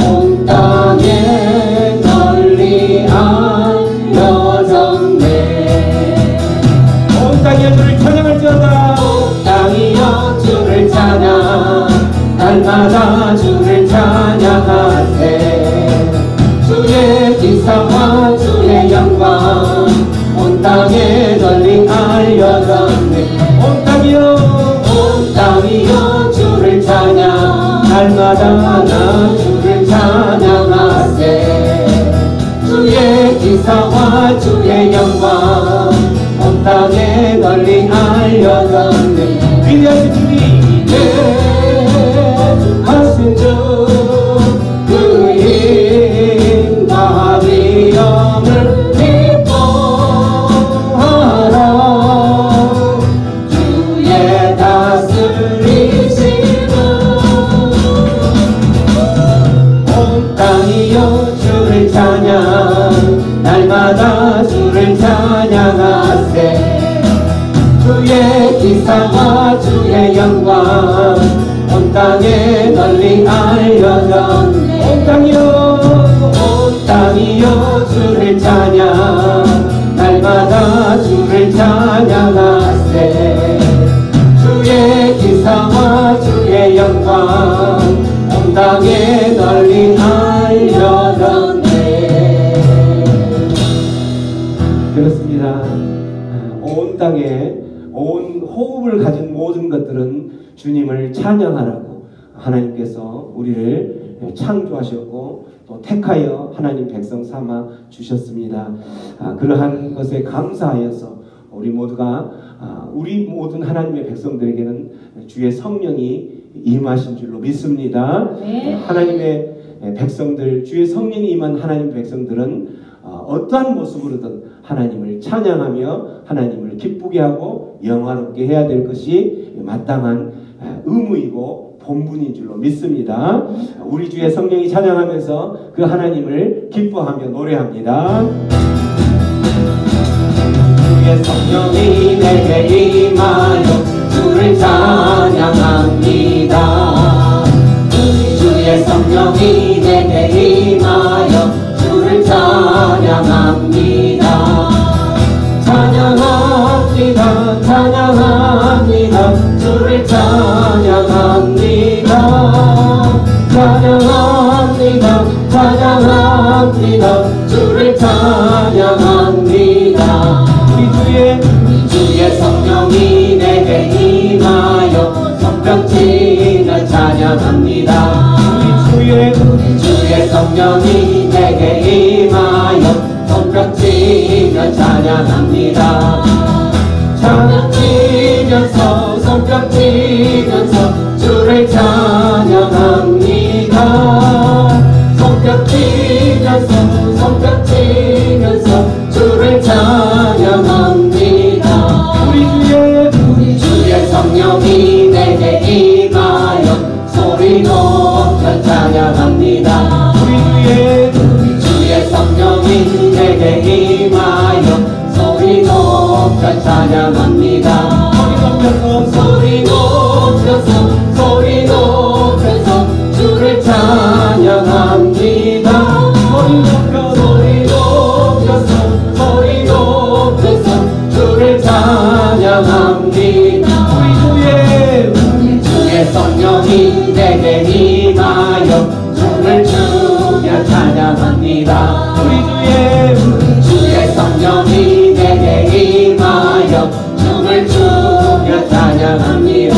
온 땅에 널리 알려졌네. 온 땅이여 주를 찬양할지어다. 온 땅이여 주를 찬양, 날마다 주를 찬양하세. 주의 기사와 주의 영광 온 땅에 널리 알려졌네. 온 땅이여 온 땅이여 주를 찬양, 날마다 나 주를 찬양하세. 주의 기사와 주의 영광 온 땅에 널리 알려졌네. 위대하신 주님, 하신 주 그 힘과 위엄을 기뻐하라. 주의 다스리심은 온 땅이여 주를 찬양, 날마다 주를 찬양하세. 주의 기사와 주의 영광 온 땅에 널리 알려졌네. 온 땅이여 온 땅이여 주를 찬양, 날마다 주를 찬양하세. 주의 기사와 주의 영광 온 땅에 널리 알려졌네. 그렇습니다. 온 땅에 온 호흡을 가진 모든 것들은 주님을 찬양하라고 하나님께서 우리를 창조하셨고 또 택하여 하나님 백성 삼아 주셨습니다. 그러한 것에 감사하여서 우리 모두가 우리 모든 하나님의 백성들에게는 주의 성령이 임하신 줄로 믿습니다. 네. 하나님의 백성들, 주의 성령이 임한 하나님 백성들은 어떠한 모습으로든 하나님을 찬양하며 하나님을 기쁘게 하고 영화롭게 해야 될 것이 마땅한 의무이고 본분인 줄로 믿습니다. 우리 주의 성령이 찬양하면서 그 하나님을 기뻐하며 노래합니다. 주의 성령이 내게 임하여 주를 찬양합니다. 주의 성령이 내게 임하여 주를 찬양합니다. 찬양합니다. 찬양합니다. 주를 찬양합니다. 찬양합니다. 찬양합니다. 주를 찬양합니다. 우리 주의 성령이 내게 임하여 손뼉치며 찬양합니다. 우리 주의 성령이 내게 임하여 손뼉치며 찬양합니다. 찬양치면서 손뼉치면서 주를 찬양합니다. 손뼉치면서 손뼉치면서 주를 찬양합니다. 우리 주의 성령이 내게 임하여 소리 높여 찬양합니다. 우리 주의 성령이 내게 임하여 소리 높여 찬양합니다. 소리 높여서 소리 높여서 주를 찬양합니다. 소리 높여서 소리 높여서 주를 찬양합니다. 우리 주의 성령이 내게 임하여 춤을 추며 찬양합니다. 우리 주의 성령이 내게 임하여 춤을 추며 찬양합니다.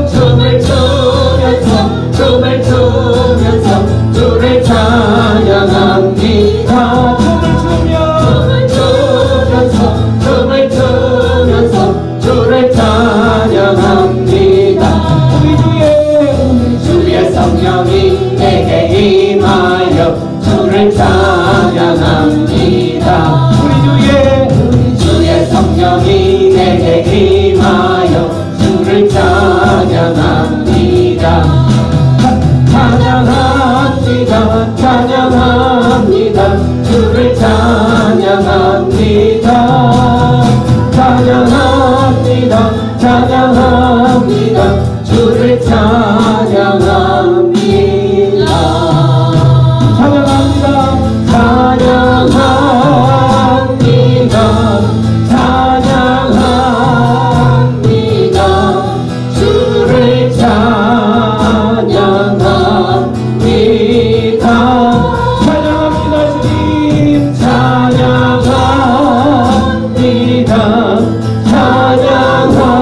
춤을 추면서 주를 찬양합니다. 춤을 추면서 주를 찬양합니다. 우리 주의 성령이 내게 임하여 주를 찬양합니다. 우리 주의 성령이 내게 임하여 주를 찬양합니다. 찬양합니다. 찬양합니다. 주를 찬양합니다. 찬양합니다. 찬양합니다. 주를 찬양합니다. 찬양합니다. 찬양합니다. 찬양합니다. 주를 찬양합니다. 찬양합니다. 주님. 찬양합니다. 찬양합니다.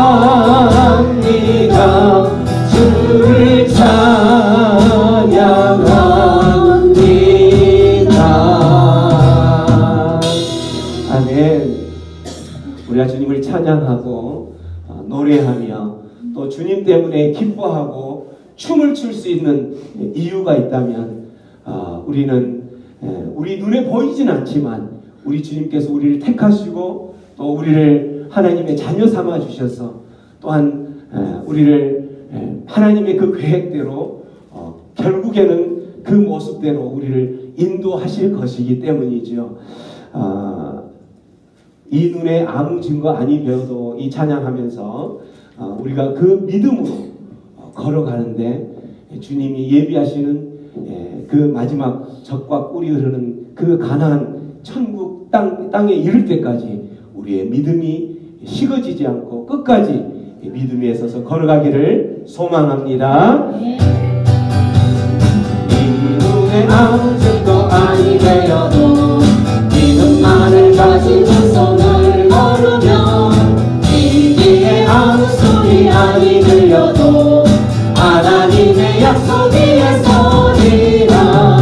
주를 찬양합니다. 아멘. 우리가 주님을 찬양하고 노래하며 또 주님 때문에 기뻐하고 춤을 출 수 있는 이유가 있다면 우리는 우리 눈에 보이진 않지만 우리 주님께서 우리를 택하시고 또 우리를 하나님의 자녀 삼아 주셔서 또한 우리를 하나님의 그 계획대로 결국에는 그 모습대로 우리를 인도하실 것이기 때문이죠. 이 눈에 아무 증거 아니 배워도 이 찬양하면서 우리가 그 믿음으로 걸어가는데 주님이 예비하시는 그 마지막 젖과 꿀이 흐르는 그 가나안 천국 땅에 이를 때까지 우리의 믿음이 식어지지 않고 끝까지 믿음에 서서 걸어가기를 소망합니다. 이 눈에 아무 증거 아니 되어도 믿음만을 가지고 손을 걸으면 이기에 아무 소리 아니 들려도 하나님의 약속 위에 서리라.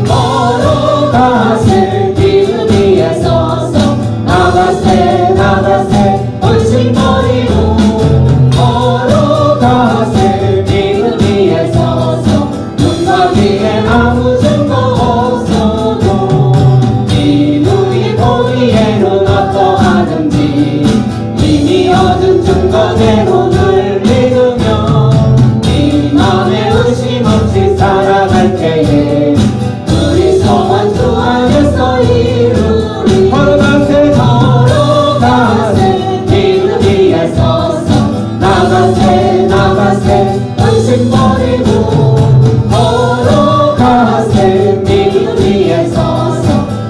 걸어가세 믿음 위에 서서 나가세 헌신 버리고 걸어가세 믿음 위에 서서 눈과 귀에 아무 증거 없어도 이 눈이 보기에는 어떠하든지 이미 얻은 증거대로 늘 믿으며 이 맘에 의심 없이 살아갈 때에 우리 소원 주 안에서 이루리. 걸어가세 믿음 위에 서서 나가세 헌신 버리고 걸어가세 믿음 위에 서서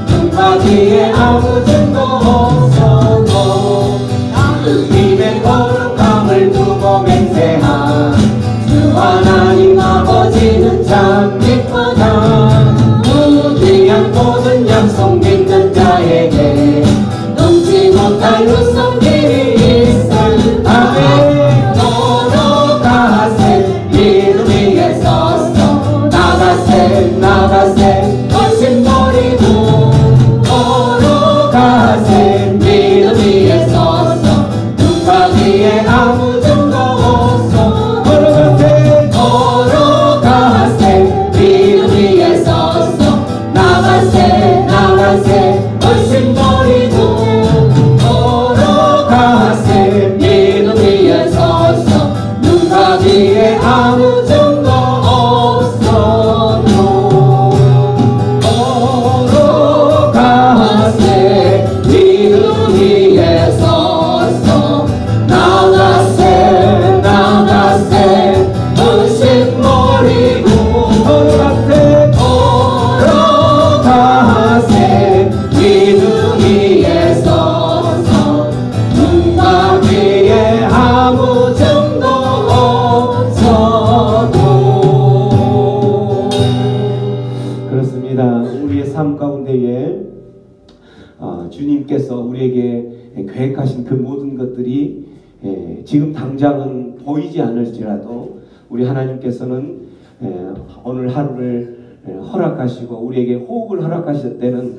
눈과 귀에 아무 증거 없어도 입에 거룩함을 두고 맹세한 주 하나님 아버지는 참 기쁘다. 무기한 모든 약속 믿는 자에게 넘지 못할 유성 길이 있을. 아멘. 걸어가세 믿음 위에 서서 나가세 헌신 버리고 걸어가세 믿음 위에 서서 눈과 귀에 아무 증거 없어. 걸어가세 믿음 위에 서서 나가세 헌신 버리고 걸어가세 믿음 위에 서서 눈과 귀에 아무 증거 없어도 걸어가세 믿음 위에 서서 나가세 헌신 버리고 걸어가세 믿음 위에 서서 눈과 귀에 아무 증거 없어도. 그렇습니다. 우리의 삶 가운데에 주님께서 우리에게 계획하신 그 모든 것들이 지금 당장은 보이지 않을지라도 우리 하나님께서는 오늘 하루를 허락하시고 우리에게 호흡을 허락하실 때는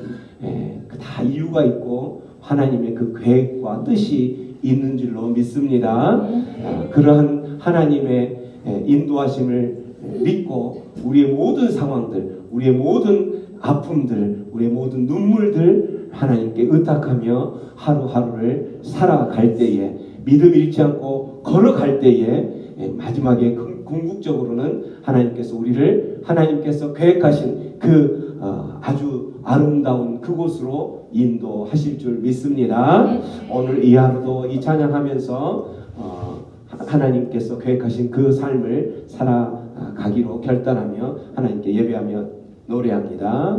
다 이유가 있고 하나님의 그 계획과 뜻이 있는 줄로 믿습니다. 그러한 하나님의 인도하심을 믿고 우리의 모든 상황들, 우리의 모든 아픔들, 우리의 모든 눈물들 하나님께 의탁하며 하루하루를 살아갈 때에 믿음 잃지 않고 걸어갈 때에 마지막에 궁극적으로는 하나님께서 우리를 하나님께서 계획하신 그 아주 아름다운 그곳으로 인도하실 줄 믿습니다. 오늘 이 하루도 이 찬양하면서 하나님께서 계획하신 그 삶을 살아가기로 결단하며 하나님께 예배하며 노래합니다.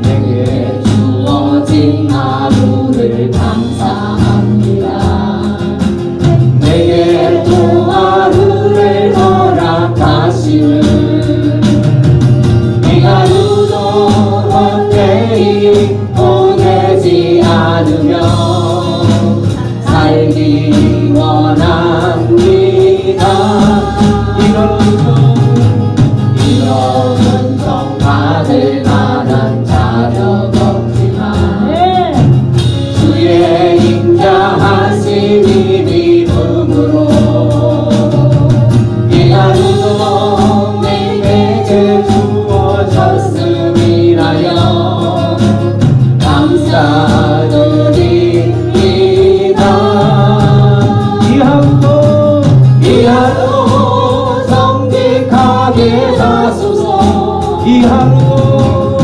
내게 주어진 하루를 감사합니다. 내게 또 하루를 허락하시는 이 하루도 헛되이 보내지 않으며 살기 원합니다. 이런 은총 받을 만한 자격 없지만 주의 인자하심이 믿음으로 이 하루도 내게 주어졌음이라여 감사드립니다. 이 하루도 정직하게 사소서. 이 하루도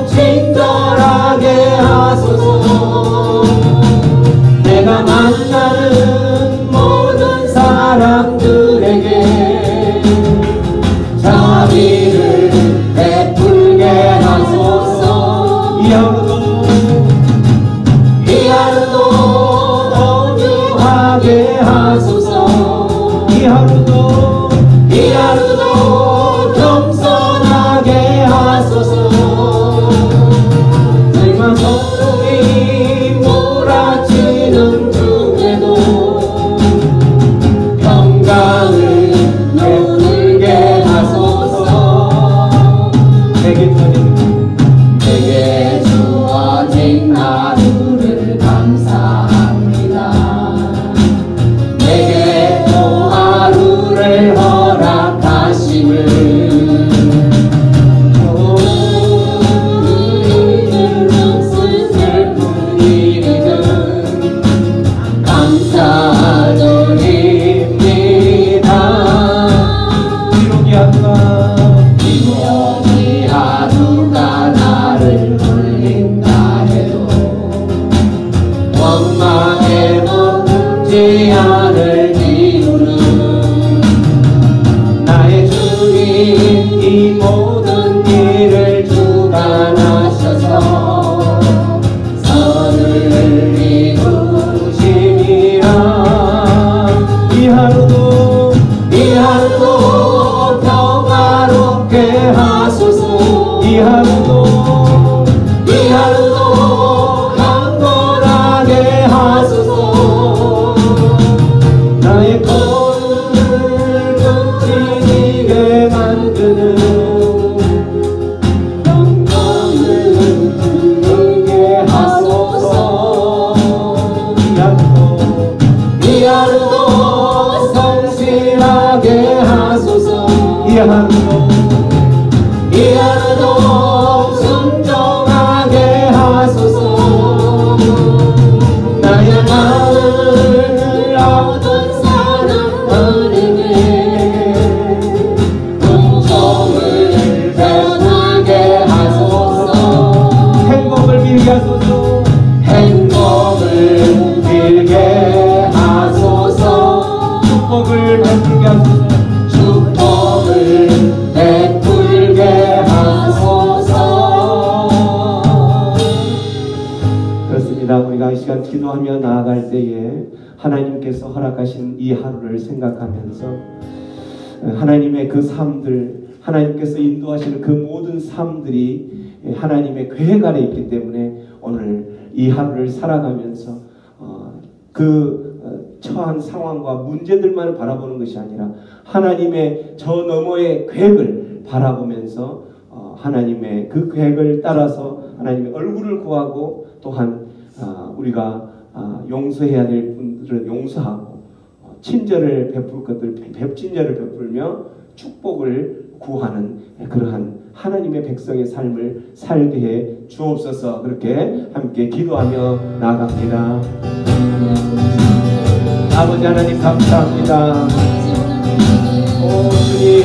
친절하게 하소서. 내가 만나는 모든 사람들에게 자비를 베풀게 하소서. 이 하루도 온유하게 하소서. 이 하루도 겸손하게 하소서. 내가 소동이 몰아치는 중에도 평강을 베풀게 하소서. 내게 주어진 하루를 감사합니다. 내게 또 하루를 허락하심을 슬픈 일이든 감사드립니다. 비록 이 하루가 나를 돌린다 해도 원망에 머물지 않을 이유는 나의 주님 이 모든 일을 주관하셔서 선을 이루심이라. 이 하루도 평화롭게 하소서. 이 하루도 강건하게 하소서. 나의 꿈을 지니게 만드는 영광을 누리게 하소서. 이 하루도 성실하게 하소서. 이 하루도 순종하게 하소서. 나의 마음을 얻은 사람들에게 은총을 베풀게 하소서. 행복을 빌게 하소서. 축복을 베풀게 하소서. 그렇습니다. 우리가 이 시간 기도하며 나아갈 때에 하나님께서 허락하신 이 하루를 생각하면서 하나님의 그 삶들, 하나님께서 인도하시는 그 모든 삶들이 하나님의 계획 아래 있기 때문에 오늘 이 하루를 살아가면서 그 처한 상황과 문제들만 바라보는 것이 아니라 하나님의 저 너머의 계획을 바라보면서 하나님의 그 계획을 따라서 하나님의 얼굴을 구하고 또한 우리가 용서해야 될 분들은 용서하고 친절을 베풀 것들 친절을 베풀며 축복을 구하는 그러한 하나님의 백성의 삶을 살게 해 주옵소서. 그렇게 함께 기도하며 나아갑니다. 아버지 하나님 감사합니다. 오 주님,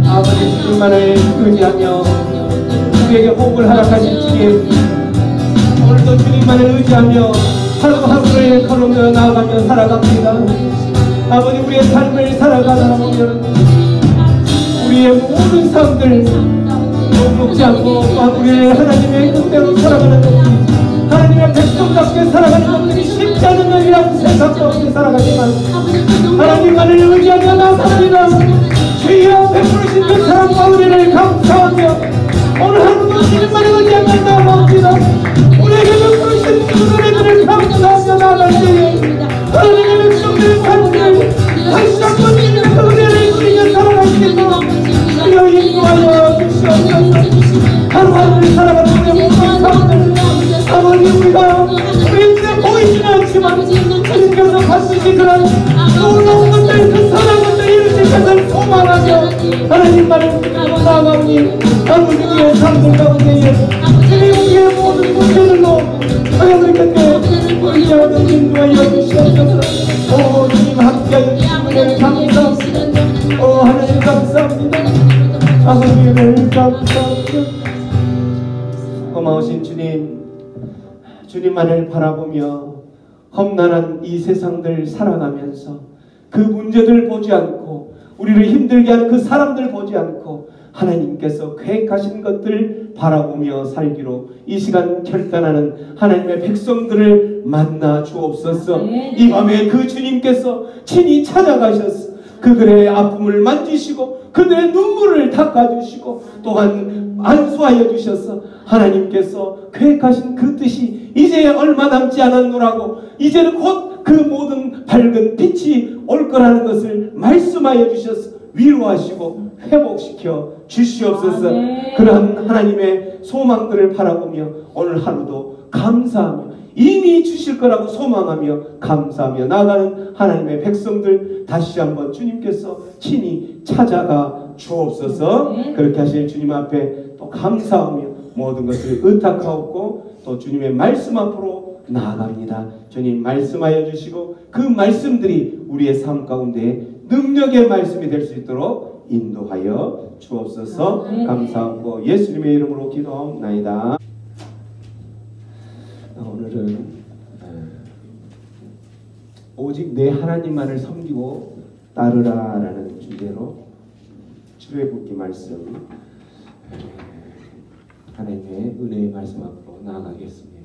아버지 주님만을 의지하며 우리에게 복을 허락하신 주님, 오늘도 주님만을 의지하며 하루하루를 걸으며 나아가며 살아갑니다. 아버지, 우리의 삶을 살아가다 보면 우리의 모든 삶들 녹록지 않고 또한 우리의 하나님의 뜻대로 살아가는 것들이, 하나님의 백성답게 살아가는 것들이 쉽지 않은 일이라고 세상 가운데 살아가지만 하나님만을 의지하며 나섭니다. 주여 베푸신 그 사랑과 은혜를 감사하며 오늘 하루도 주님만을 의지하며 나아갑니다. 우리에게 베푸신 그 은혜들을 감사하며 나아갈 때에 하나님의 백성들의 삶을 다시 한번 주님의 그 은혜를 누리며 살아갈 수 있도록 주여 인도하여 주시옵소서. 하루하루를 살아가는 우리의 모든 삶들, 아버지, 우리가 우리에게 보이지는 않지만 주님께서 반드시 그런 놀라운 것들, 그 선한 것들 이루실 것을 소망하며 하나님만을 믿고 나아가오니 아버지, 우리의 삶들 가운데에 우리의 모든 문제들로 하나님의 곁에 우리의 인도하여 주시옵소서. 오 주님, 함께하여 주신 은혜를 감사합니다. 오 하나님 감사합니다. 아버지를 감사합니다. 고마우신 주님, 주님만을 바라보며 험난한 이 세상들 살아가면서 그 문제들 보지 않고 우리를 힘들게 하는 그 사람들 보지 않고 하나님께서 계획하신 것들 바라보며 살기로 이 시간 결단하는 하나님의 백성들을 만나 주옵소서. 이 밤에 그 주님께서 친히 찾아가셔서 그들의 아픔을 만지시고 그들의 눈물을 닦아주시고 또한 안수하여 주셔서 하나님께서 계획하신 그 뜻이 이제 얼마 남지 않았노라고 이제는 곧 그 모든 밝은 빛이 올 거라는 것을 말씀하여 주셔서 위로하시고 회복시켜 주시옵소서. 그러한 하나님의 소망들을 바라보며 오늘 하루도 감사하며 이미 주실 거라고 소망하며 감사하며 나아가는 하나님의 백성들 다시 한번 주님께서 친히 찾아가 주옵소서. 그렇게 하실 주님 앞에 또 감사하며 모든 것을 의탁하옵고 또 주님의 말씀 앞으로 나아갑니다. 주님 말씀하여 주시고 그 말씀들이 우리의 삶 가운데 능력의 말씀이 될 수 있도록 인도하여 주옵소서. 감사하고 예수님의 이름으로 기도하옵나이다. 오늘은 오직 내 하나님만을 섬기고 따르라 라는 주제로 출애굽기 말씀, 하나님의 은혜의 말씀 앞으로 나아가겠습니다.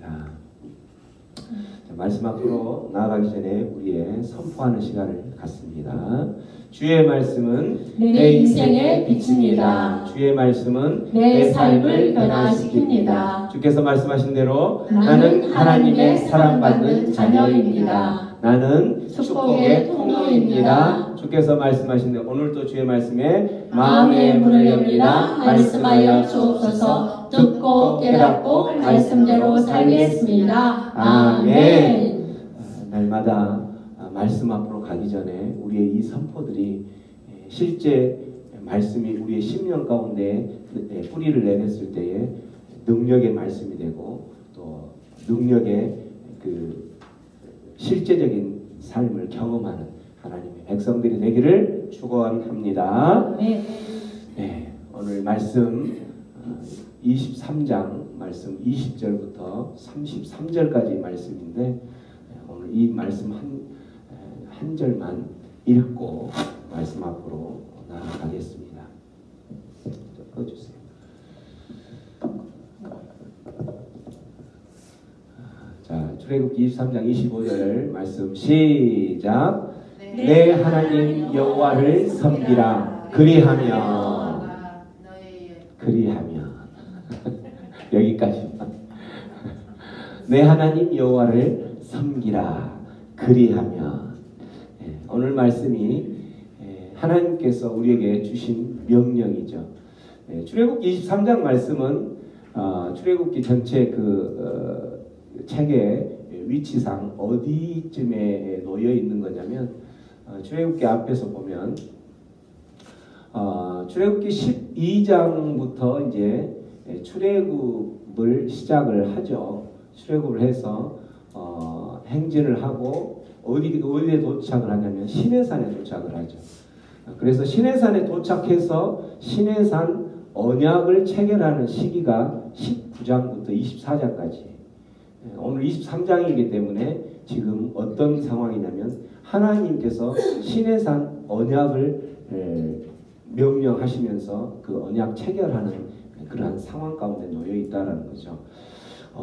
말씀 앞으로 나아가기 전에 우리의 선포하는 시간을 갖습니다. 주의 말씀은 내 인생의 빛입니다. 주의 말씀은 내 삶을 변화시킵니다. 주께서 말씀하신 대로 나는 하나님의 사랑받는 자녀입니다. 나는 축복의 통로입니다. 주께서 말씀하신 대로 오늘도 주의 말씀에 마음의 문을 엽니다. 말씀하여 주옵소서. 듣고 깨닫고 말씀대로 살겠습니다. 아멘. 날마다 말씀 앞으로 가기 전에 우리의 이 선포들이 실제 말씀이 우리의 심령 가운데 뿌리를 내렸을 때에 능력의 말씀이 되고 또 능력의 그 실제적인 삶을 경험하는 하나님의 백성들이 되기를 축원합니다. 네, 오늘 말씀 23장 말씀 20절부터 33절까지 말씀인데 오늘 이 말씀 한 절만 읽고 말씀 앞으로 나아가겠습니다. 꺼주세요. 자, 출애굽기 23장 25절 말씀 시작. 내 하나님 여호와를 섬기라. 그리하며 여기까지만. 내 하나님 여호와를 섬기라. 그리하며. 오늘 말씀이 하나님께서 우리에게 주신 명령이죠. 출애굽기 23장 말씀은 출애굽기 전체 책의 위치상 어디쯤에 놓여 있는 거냐면 출애굽기 앞에서 보면 출애굽기 12장부터 이제 출애굽을 시작을 하죠. 출애굽을 해서 행진을 하고 어디에 도착을 하냐면 시내산에 도착을 하죠. 그래서 시내산에 도착해서 시내산 언약을 체결하는 시기가 19장부터 24장까지. 오늘 23장이기 때문에 지금 어떤 상황이냐면 하나님께서 시내산 언약을 명령하시면서 그 언약 체결하는 그러한 상황 가운데 놓여 있다라는 거죠.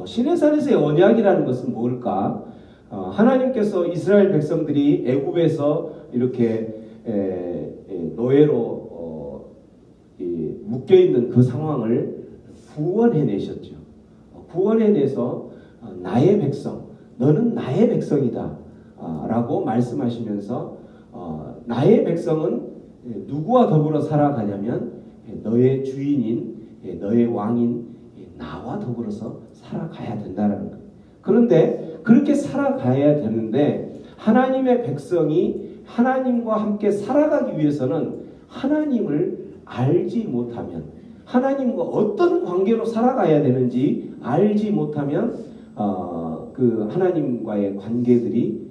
시내산에서의 언약이라는 것은 뭘까? 하나님께서 이스라엘 백성들이 애굽에서 이렇게 노예로 묶여 있는 그 상황을 구원해내셨죠. 구원해내서 나의 백성, 너는 나의 백성이다 라고 말씀하시면서 나의 백성은 누구와 더불어 살아가냐면 너의 주인인 너의 왕인 나와 더불어서 살아가야 된다는 거예요. 그런데 그렇게 살아가야 되는데 하나님의 백성이 하나님과 함께 살아가기 위해서는 하나님을 알지 못하면, 하나님과 어떤 관계로 살아가야 되는지 알지 못하면 그 하나님과의 관계들이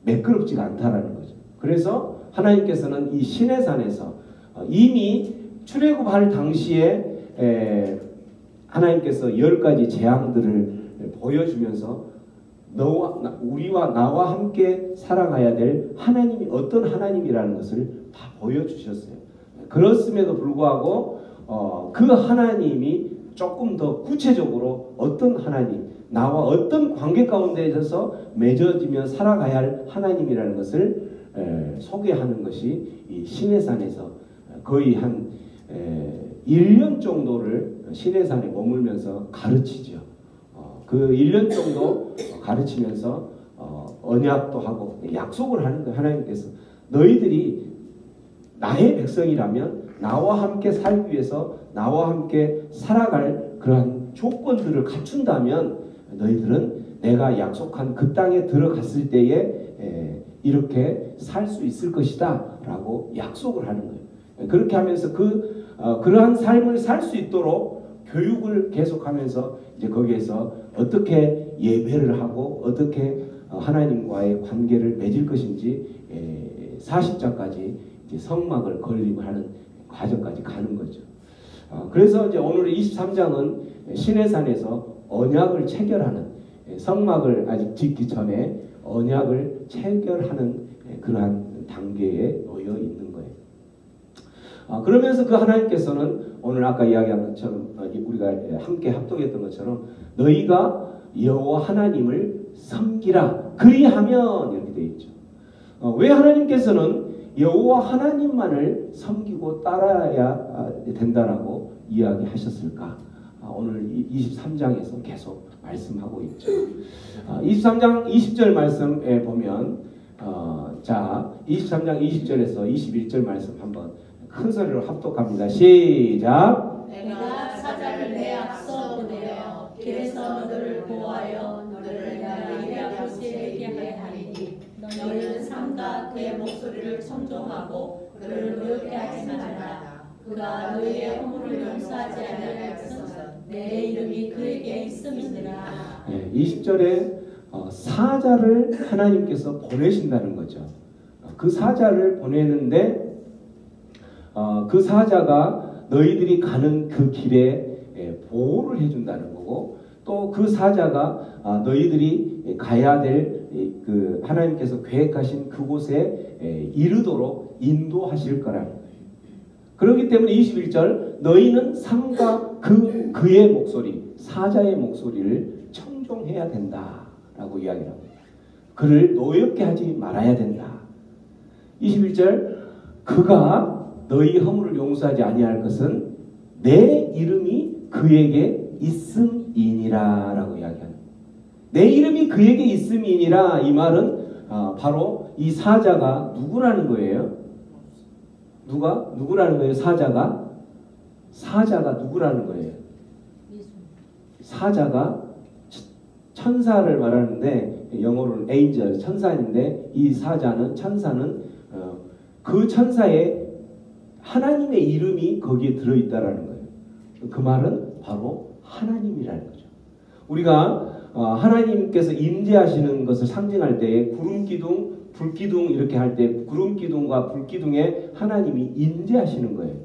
매끄럽지가 않다라는 거죠. 그래서 하나님께서는 이 시내산에서 이미 출애굽할 당시에 하나님께서 10가지 재앙들을 보여주면서 우리와 나와 함께 살아가야 될 하나님이 어떤 하나님이라는 것을 다 보여주셨어요. 그렇음에도 불구하고 그 하나님이 조금 더 구체적으로 어떤 하나님, 나와 어떤 관계 가운데에서 맺어지며 살아가야 할 하나님이라는 것을 소개하는 것이 이 시내산에서 거의 한 1년 정도를 시내산에 머물면서 가르치죠. 그 1년 정도 가르치면서 언약도 하고 약속을 하는 거예요. 하나님께서 너희들이 나의 백성이라면 나와 함께 살기 위해서 나와 함께 살아갈 그러한 조건들을 갖춘다면 너희들은 내가 약속한 그 땅에 들어갔을 때에 이렇게 살 수 있을 것이다 라고 약속을 하는 거예요. 그렇게 하면서 그러한 삶을 살 수 있도록 교육을 계속하면서 이제 거기에서 어떻게 예배를 하고 어떻게 하나님과의 관계를 맺을 것인지 40장까지 이제 성막을 건립을 하는 과정까지 가는 거죠. 그래서 이제 오늘 23장은 시내산에서 언약을 체결하는, 성막을 아직 짓기 전에 언약을 체결하는 그러한 단계에 놓여 있는 거예요. 그러면서 그 하나님께서는 오늘 아까 이야기한 것처럼 우리가 함께 합독했던 것처럼 너희가 여호와 하나님을 섬기라 그리하면 이렇게 되어 있죠. 왜 하나님께서는 여호와 하나님만을 섬기고 따라야 된다라고 이야기하셨을까? 오늘 23장에서 계속 말씀하고 있죠. 23장 20절 말씀에 보면 자 23장 20절에서 21절 말씀 한번 큰 소리로 합독합니다. 시작. 내가 사자를 내 앞서 보내어 길에서 너를 보호하여 너를 나의 아버지에게 하리니 너희는 삼가 그의 목소리를 청종하고 그를 노엽게 하지 말라. 그가 너희의 허물을 용서하지 아니할 것은 내 이름이 그에게 있음이니라. 20절에 사자를 하나님께서 보내신다는 거죠. 그 사자를 보내는데 그 사자가 너희들이 가는 그 길에 보호를 해준다는 거고, 또 그 사자가 너희들이 가야 될 그 하나님께서 계획하신 그곳에 이르도록 인도하실 거라는 거예요. 그렇기 때문에 21절 너희는 삼가 그의 목소리, 사자의 목소리를 청종해야 된다라고 이야기를 합니다. 그를 노엽게 하지 말아야 된다. 21절 그가 너희 허물을 용서하지 아니할 것은 내 이름이 그에게 있음이니라 라고 이야기합니다. 내 이름이 그에게 있음이니라, 이 말은 바로 이 사자가 누구라는 거예요? 누구라는 거예요? 사자가 누구라는 거예요? 사자가 천사를 말하는데 영어로는 angel, 천사인데 이 천사는 그 천사의 하나님의 이름이 거기에 들어있다라는 거예요. 그 말은 바로 하나님이라는 거죠. 우리가 하나님께서 임재하시는 것을 상징할 때에 구름기둥, 불기둥 이렇게 할 때 구름기둥과 불기둥에 하나님이 임재하시는 거예요.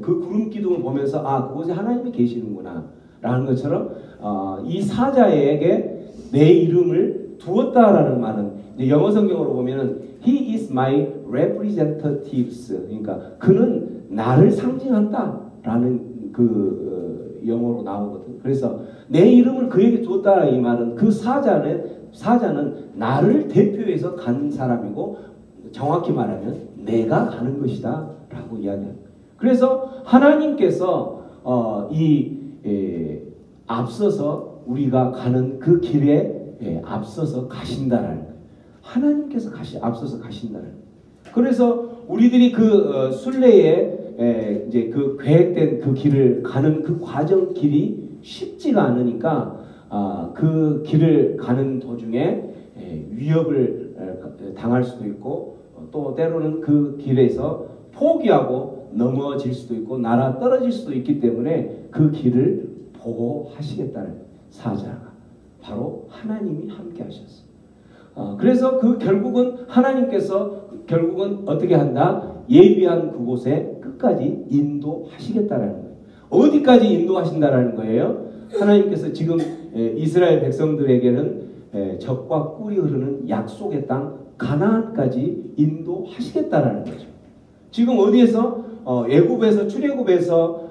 그 구름기둥을 보면서 그곳에 하나님이 계시는구나. 라는 것처럼 이 사자에게 내 이름을 두었다라는 말은 이제 영어 성경으로 보면은 He is my representatives. 그러니까 그는 나를 상징한다라는 그 영어로 나오거든. 그래서 내 이름을 그에게 두었다 이 말은 그 사자는 나를 대표해서 간 사람이고 정확히 말하면 내가 가는 것이다 라고 이야기합니다. 그래서 하나님께서 앞서서 우리가 가는 그 길에 앞서서 가신다라는 거예요. 하나님께서 앞서서 가신다는 거예요. 그래서 우리들이 그 순례에 이제 그 계획된 그 길을 가는 그 과정 길이 쉽지가 않으니까 그 길을 가는 도중에 위협을 당할 수도 있고 또 때로는 그 길에서 포기하고 넘어질 수도 있고 날아 떨어질 수도 있기 때문에 그 길을 보호하시겠다는 사자가 바로 하나님이 함께 하셨어요. 그래서 결국은 하나님께서 결국은 어떻게 한다? 예비한 그곳에 끝까지 인도하시겠다라는 거예요. 어디까지 인도하신다라는 거예요? 하나님께서 지금 이스라엘 백성들에게는 젖과 꿀이 흐르는 약속의 땅 가나안까지 인도하시겠다라는 거죠. 지금 어디에서 애굽에서 출애굽에서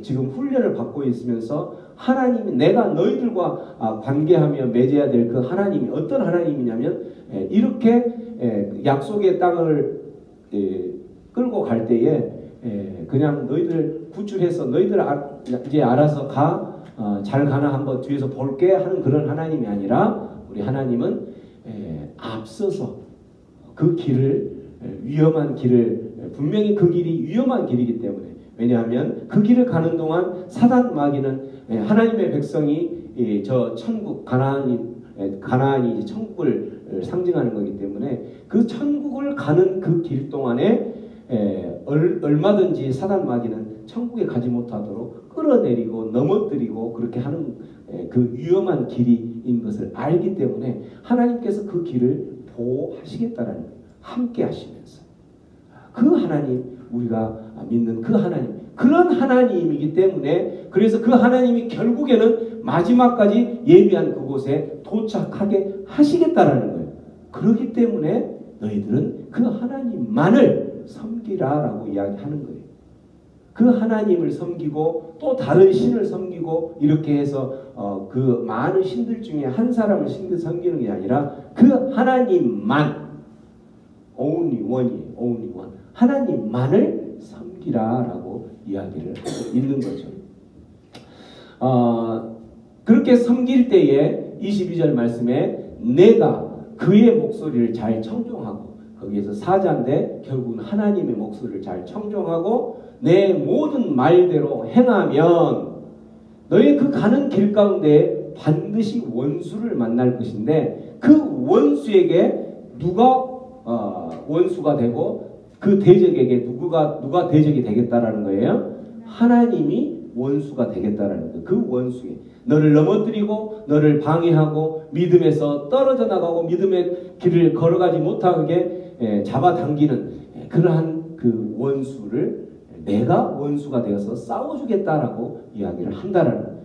지금 훈련을 받고 있으면서 하나님이 내가 너희들과 관계하며 맺어야 될 그 하나님이 어떤 하나님이냐면 이렇게 약속의 땅을 끌고 갈 때에 그냥 너희들 구출해서 너희들 이제 알아서 잘 가나 한번 뒤에서 볼게 하는 그런 하나님이 아니라 우리 하나님은 앞서서 그 길을 위험한 길을 분명히 그 길이 위험한 길이기 때문에 왜냐하면 그 길을 가는 동안 사단 마귀는 하나님의 백성이 저 천국 가나안이 이제 천국을 상징하는 거기 때문에 그 천국을 가는 그 길 동안에 얼마든지 사단 마귀는 천국에 가지 못하도록 끌어내리고 넘어뜨리고 그렇게 하는 그 위험한 길인 것을 알기 때문에 하나님께서 그 길을 보호하시겠다라는 거예요. 함께 하시면서 그 하나님 우리가 믿는 그 하나님 그런 하나님이기 때문에 그래서 그 하나님이 결국에는 마지막까지 예비한 그곳에 도착하게 하시겠다라는 거예요. 그렇기 때문에 너희들은 그 하나님만을 섬기라라고 이야기하는 거예요. 그 하나님을 섬기고 또 다른 신을 섬기고 이렇게 해서 그 많은 신들 중에 한 사람을 섬기는 게 아니라 그 하나님만 only one이에요. only one. 하나님만을 섬기라라고 이야기를 하고 있는 거죠. 그렇게 섬길 때에 22절 말씀에 내가 그의 목소리를 잘 청종하고 거기에서 사자인데 결국은 하나님의 목소리를 잘 청종하고 내 모든 말대로 행하면 너희 그 가는 길 가운데 반드시 원수를 만날 것인데 그 원수에게 누가 원수가 되고 그 대적에게 누가 대적이 되겠다라는 거예요? 하나님이 원수가 되겠다라는 거예요. 그 원수에 너를 넘어뜨리고 너를 방해하고 믿음에서 떨어져 나가고 믿음의 길을 걸어가지 못하게 잡아당기는 그러한 그 원수를 내가 원수가 되어서 싸워주겠다라고 이야기를 한다라는 거예요.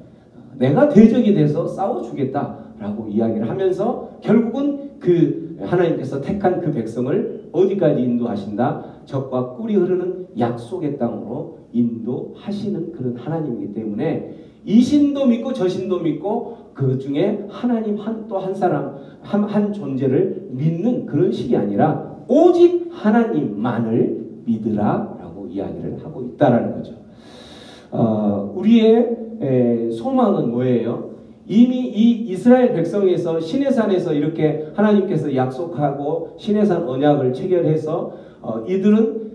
내가 대적이 돼서 싸워주겠다라고 이야기를 하면서 결국은 그 하나님께서 택한 그 백성을 어디까지 인도하신다? 젖과 꿀이 흐르는 약속의 땅으로 인도하시는 그런 하나님이기 때문에 이 신도 믿고 저 신도 믿고 그 중에 하나님 또 한 사람 한 존재를 믿는 그런 식이 아니라 오직 하나님만을 믿으라라고 이야기를 하고 있다라는 거죠. 우리의 소망은 뭐예요? 이미 이 이스라엘 백성에서 시내산에서 이렇게 하나님께서 약속하고 시내산 언약을 체결해서 이들은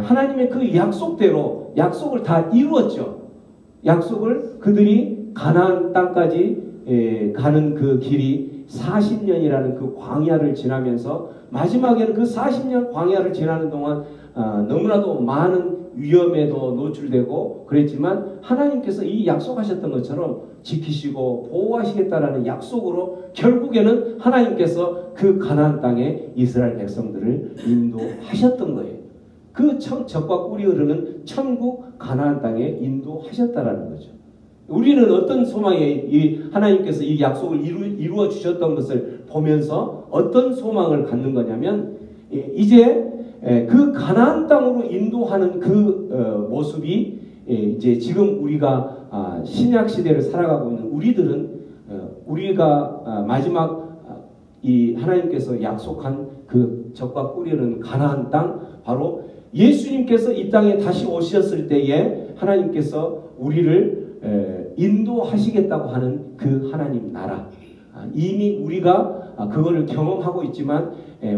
하나님의 그 약속대로 약속을 다 이루었죠. 약속을 그들이 가나안 땅까지 가는 그 길이 40년이라는 그 광야를 지나면서 마지막에는 그 40년 광야를 지나는 동안 너무나도 많은 위험에도 노출되고 그랬지만 하나님께서 이 약속하셨던 것처럼 지키시고 보호하시겠다라는 약속으로 결국에는 하나님께서 그 가나안 땅에 이스라엘 백성들을 인도하셨던 거예요. 그 젖과 꿀이 흐르는 천국 가나안 땅에 인도하셨다라는 거죠. 우리는 어떤 소망에 이 하나님께서 이 약속을 이루어 주셨던 것을 보면서 어떤 소망을 갖는 거냐면 이제 그 가나안 땅으로 인도하는 그 모습이 이제 지금 우리가 신약 시대를 살아가고 있는 우리들은 우리가 마지막 이 하나님께서 약속한 그 젖과 꿀이 흐르는 가나안 땅, 바로 예수님께서 이 땅에 다시 오셨을 때에 하나님께서 우리를 인도하시겠다고 하는 그 하나님 나라, 이미 우리가 그거를 경험하고 있지만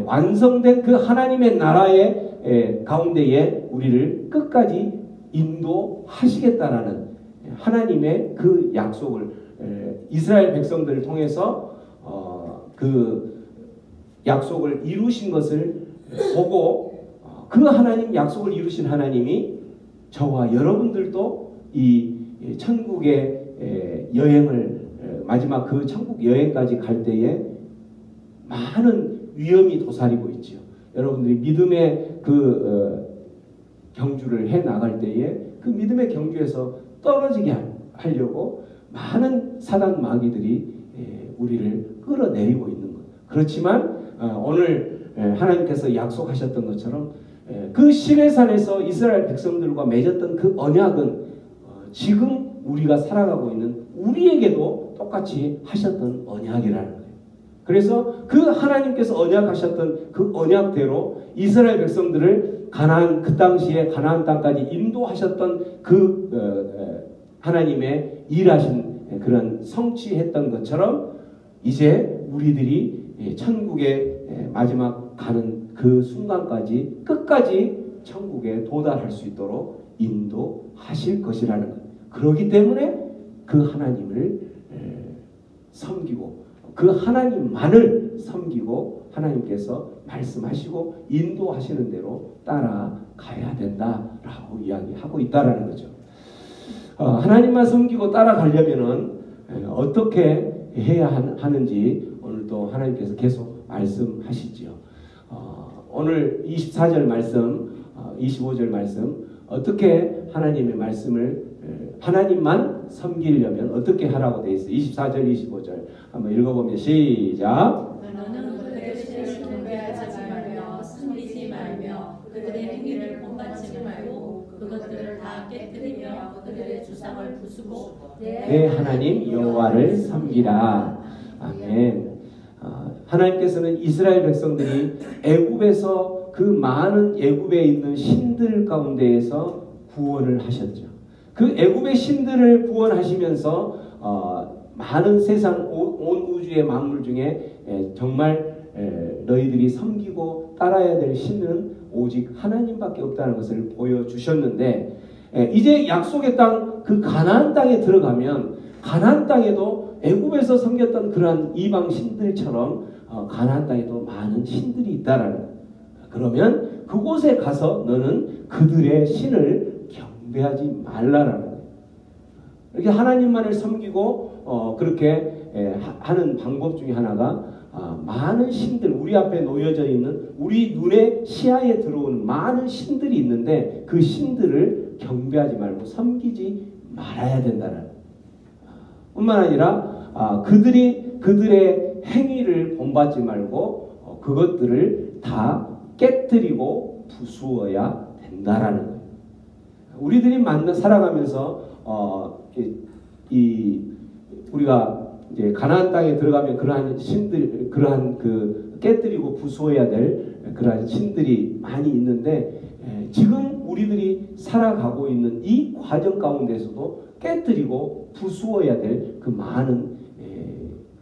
완성된 그 하나님의 나라의 가운데에 우리를 끝까지 인도하시겠다라는 하나님의 그 약속을 이스라엘 백성들을 통해서 그 약속을 이루신 것을 보고 그 하나님 약속을 이루신 하나님이 저와 여러분들도 이 천국의 여행을 마지막 그 천국 여행까지 갈 때에 많은 위험이 도사리고 있죠. 여러분들이 믿음의 그 경주를 해 나갈 때에 그 믿음의 경주에서 떨어지게 하려고 많은 사단 마귀들이 우리를 끌어내리고 있는 것. 그렇지만 오늘 하나님께서 약속하셨던 것처럼 그 시내산에서 이스라엘 백성들과 맺었던 그 언약은 지금 우리가 살아가고 있는 우리에게도 똑같이 하셨던 언약이라는 거예요. 그래서 그 하나님께서 언약하셨던 그 언약대로 이스라엘 백성들을 가나안, 그 당시에 가나안 땅까지 인도하셨던 그 하나님의 일하신 그런 성취했던 것처럼 이제 우리들이 천국에 마지막 가는 그 순간까지 끝까지 천국에 도달할 수 있도록 인도하실 것이라는 것. 그렇기 때문에 그 하나님을 섬기고 그 하나님만을 섬기고 하나님께서 말씀하시고 인도하시는 대로 따라가야 된다라고 이야기하고 있다라는 거죠. 하나님만 섬기고 따라가려면은 어떻게 해야 하는지 오늘도 하나님께서 계속 말씀하시지요. 오늘 24절 말씀, 25절 말씀, 어떻게 하나님의 말씀을 하나님만 섬기려면 어떻게 하라고 되어 있어요. 24절, 25절 한번 읽어보면 시작. 너는 그들의 신을 경배하지 말며 섬기지 말며 그들의 행위를 본받지 말고 그것들을 다 깨뜨리며 그들의 주상을 부수고 내 하나님 여호와를 섬기라. 아멘. 하나님께서는 이스라엘 백성들이 애굽에서 그 많은 애굽에 있는 신들 가운데에서 구원을 하셨죠. 그 애굽의 신들을 구원하시면서 많은 세상 온 우주의 만물 중에 정말 너희들이 섬기고 따라야 될 신은 오직 하나님밖에 없다는 것을 보여주셨는데 이제 약속의 땅 그 가나안 땅에 들어가면 가나안 땅에도 애굽에서 섬겼던 그러한 이방 신들처럼 가나안 땅에도 많은 신들이 있다라는 거예요. 그러면 그곳에 가서 너는 그들의 신을 경배하지 말라라는 거예요. 이렇게 하나님만을 섬기고 그렇게 하는 방법 중에 하나가 많은 신들, 우리 앞에 놓여져 있는 우리 눈에 시야에 들어오는 많은 신들이 있는데 그 신들을 경배하지 말고 섬기지 말아야 된다는 뿐만 아니라 그들의 행위를 본받지 말고 그것들을 다 깨뜨리고 부수어야 된다라는 거예요. 우리들이 살아가면서 우리가 이제 가나안 땅에 들어가면 그러한 신들, 그러한 그 깨뜨리고 부수어야 될 그러한 신들이 많이 있는데 지금 우리들이 살아가고 있는 이 과정 가운데서도 깨뜨리고 부수어야 될 그 많은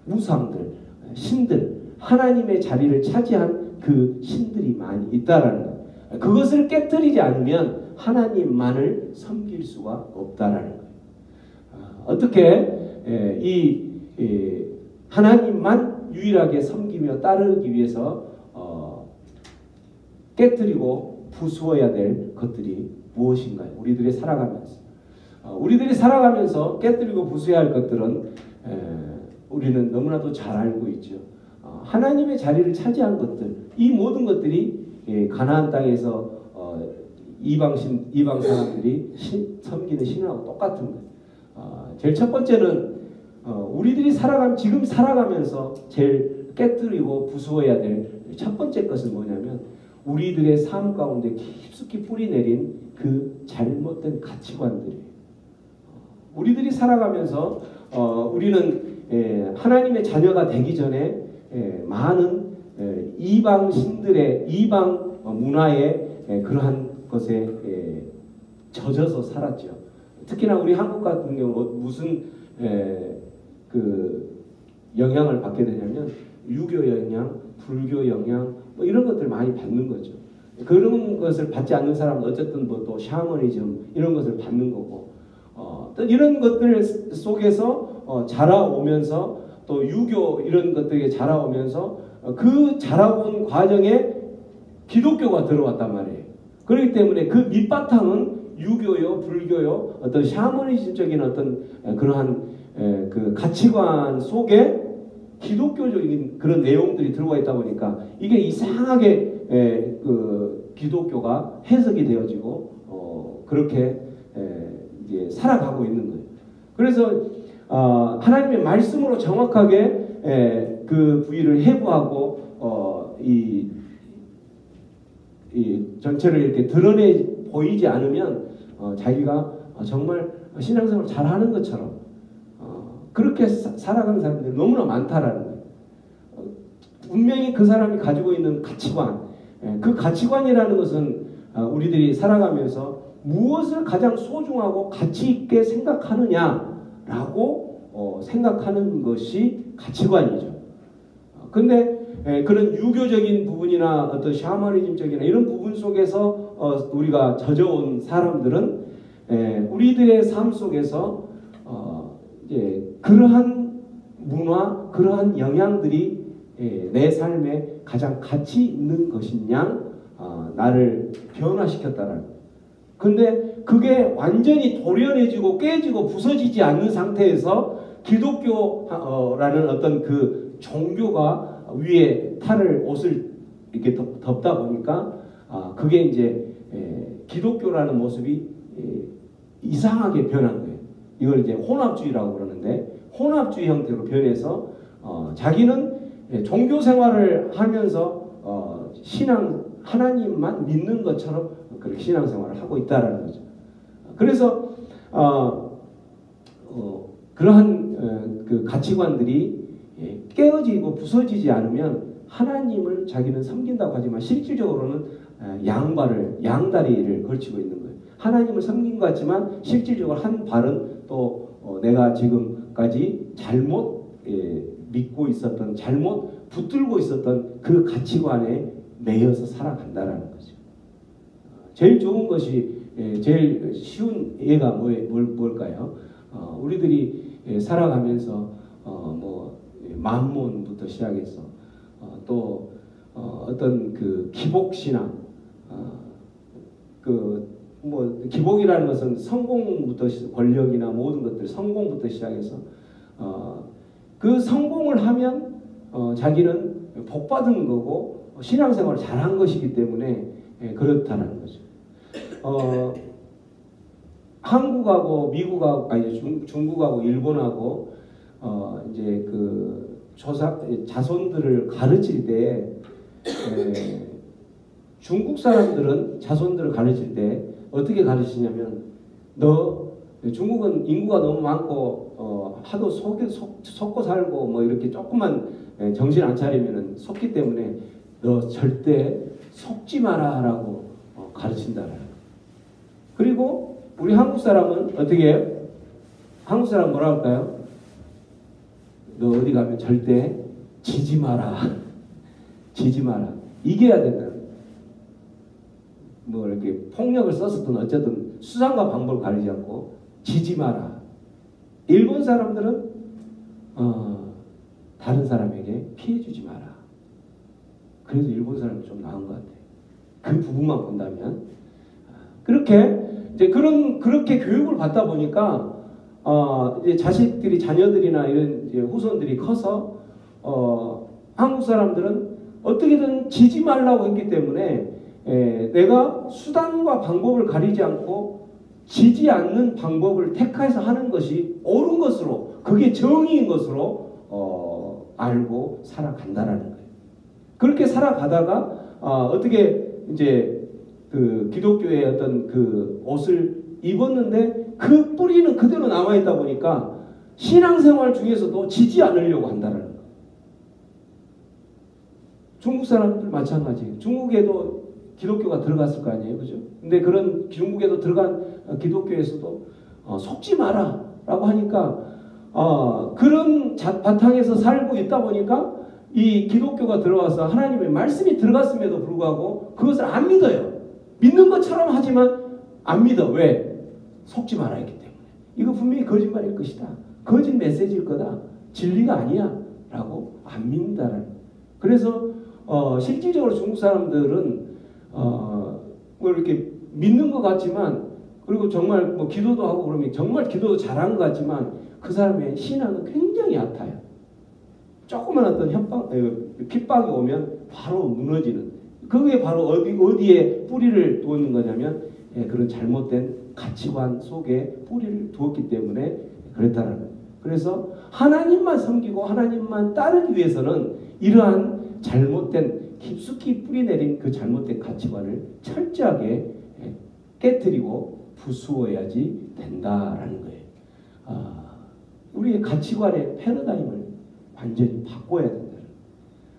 우상들, 신들, 하나님의 자리를 차지한 그 신들이 많이 있다라는 거예요. 그것을 깨뜨리지 않으면 하나님만을 섬길 수가 없다라는 거예요. 어떻게 이 하나님만 유일하게 섬기며 따르기 위해서 깨뜨리고 부수어야 될 것들이 무엇인가요? 우리들이 살아가면서 깨뜨리고 부수어야 할 것들은 우리는 너무나도 잘 알고 있죠. 하나님의 자리를 차지한 것들, 이 모든 것들이 가나안 땅에서 이방 사람들이 섬기는 신하고 똑같은 거예요. 제일 첫 번째는 우리들이 지금 살아가면서 제일 깨뜨리고 부수어야 될 첫 번째 것은 뭐냐면 우리들의 삶 가운데 깊숙이 뿌리내린 그 잘못된 가치관들이에요. 우리들이 살아가면서 우리는 하나님의 자녀가 되기 전에 많은 이방 신들의 이방 문화의 그러한 것에 젖어서 살았죠. 특히나 우리 한국 같은 경우 무슨 그 영향을 받게 되냐면 유교 영향, 불교 영향 뭐 이런 것들 많이 받는 거죠. 그런 것을 받지 않는 사람은 어쨌든 뭐 또 샤머니즘 이런 것을 받는 거고 또 이런 것들 속에서 자라오면서 또 유교 이런 것들이 자라오면서 그 자라온 과정에 기독교가 들어왔단 말이에요. 그렇기 때문에 그 밑바탕은 유교요, 불교요, 어떤 샤머니즘적인 어떤 그러한 그 가치관 속에 기독교적인 그런 내용들이 들어와 있다 보니까 이게 이상하게 그 기독교가 해석이 되어지고 그렇게 이제 살아가고 있는 거예요. 그래서 하나님의 말씀으로 정확하게 그 부위를 해부하고 이 전체를 이렇게 드러내 보이지 않으면 자기가 정말 신앙생활을 잘하는 것처럼 그렇게 살아가는 사람들이 너무나 많다라는 거예요. 분명히 그 사람이 가지고 있는 가치관, 그 가치관이라는 것은 우리들이 살아가면서 무엇을 가장 소중하고 가치 있게 생각하느냐라고 생각하는 것이 가치관이죠. 근데 그런 유교적인 부분이나 어떤 샤머니즘적이나 이런 부분 속에서 우리가 젖어온 사람들은 우리들의 삶 속에서 그러한 문화, 그러한 영향들이 내 삶에 가장 가치 있는 것이냐 나를 변화시켰다라는 거예요. 근데 그게 완전히 도련해지고 깨지고 부서지지 않는 상태에서 기독교라는 어떤 그 종교가 위에 옷을 이렇게 덮다 보니까 그게 이제 기독교라는 모습이 이상하게 변한 거예요. 이걸 이제 혼합주의라고 그러는데 혼합주의 형태로 변해서 자기는 종교 생활을 하면서 하나님만 믿는 것처럼 그렇게 신앙생활을 하고 있다라는 거죠. 그래서 그러한 그 가치관들이 깨어지고 부서지지 않으면 하나님을 자기는 섬긴다고 하지만 실질적으로는 양다리를 걸치고 있는 거예요. 하나님을 섬긴 것 같지만 실질적으로 한 발은 또 내가 지금까지 잘못 믿고 있었던 잘못 붙들고 있었던 그 가치관에 매여서 살아간다라는 거죠. 제일 좋은 것이 제일 쉬운 예가 뭘까요? 우리들이 살아가면서 뭐 만몬부터 시작해서 또 어떤 그 기복신앙 뭐 기복이라는 것은 성공부터 권력이나 모든 것들 성공부터 시작해서 그 성공을 하면 자기는 복 받은 거고 신앙생활을 잘한 것이기 때문에 그렇다는 거죠. 한국하고 미국하고 아니 중국하고 일본하고 이제 그 자손들을 가르칠 때 중국 사람들은 자손들을 가르칠 때 어떻게 가르치냐면 중국은 인구가 너무 많고 하도 속고 살고 뭐 이렇게 조금만 정신 안 차리면은 속기 때문에 너 절대 속지 마라라고 가르친다. 그리고 우리 한국 사람은 어떻게 해요? 한국 사람 뭐라 할까요? 너 어디 가면 절대 지지 마라. 지지 마라. 이겨야 된다. 뭐 이렇게 폭력을 썼었든 어쨌든 수단과 방법을 가리지 않고 지지 마라. 일본 사람들은 다른 사람에게 피해 주지 마라. 그래서 일본 사람이 좀 나은 것 같아요. 그 부분만 본다면 그렇게 이제 그렇게 교육을 받다 보니까 이제 자녀들이나 이런 이제 후손들이 커서 한국 사람들은 어떻게든 지지 말라고 했기 때문에 내가 수단과 방법을 가리지 않고 지지 않는 방법을 택해서 하는 것이 옳은 것으로, 그게 정의인 것으로 알고 살아간다라는 거예요. 그렇게 살아가다가 어떻게 이제 그 기독교의 어떤 그 옷을 입었는데 그 뿌리는 그대로 남아있다 보니까 신앙생활 중에서도 지지 않으려고 한다는 거예요. 중국 사람들 마찬가지예요. 중국에도 기독교가 들어갔을 거 아니에요, 그죠? 근데 그런 중국에도 들어간 기독교에서도 속지 마라 라고 하니까 그런 바탕에서 살고 있다 보니까 이 기독교가 들어와서 하나님의 말씀이 들어갔음에도 불구하고 그것을 안 믿어요. 믿는 것처럼 하지만 안 믿어. 왜? 속지 말아야 했기 때문에. 이거 분명히 거짓말일 것이다. 거짓 메시지일 거다. 진리가 아니야. 라고 안 믿는다는. 그래서 실질적으로 중국 사람들은 뭐 이렇게 믿는 것 같지만, 그리고 정말 뭐 기도도 하고 그러면 정말 기도도 잘한 것 같지만 그 사람의 신앙은 굉장히 얕아요. 조그만 어떤 핍박이 오면 바로 무너지는, 그게 바로 어디에 뿌리를 두었는 거냐면 그런 잘못된 가치관 속에 뿌리를 두었기 때문에 그랬다는 거예요. 그래서 하나님만 섬기고 하나님만 따르기 위해서는 이러한 잘못된, 깊숙이 뿌리내린 그 잘못된 가치관을 철저하게 깨트리고 부수어야지 된다라는 거예요. 우리의 가치관의 패러다임을 완전히 바꿔야 된다.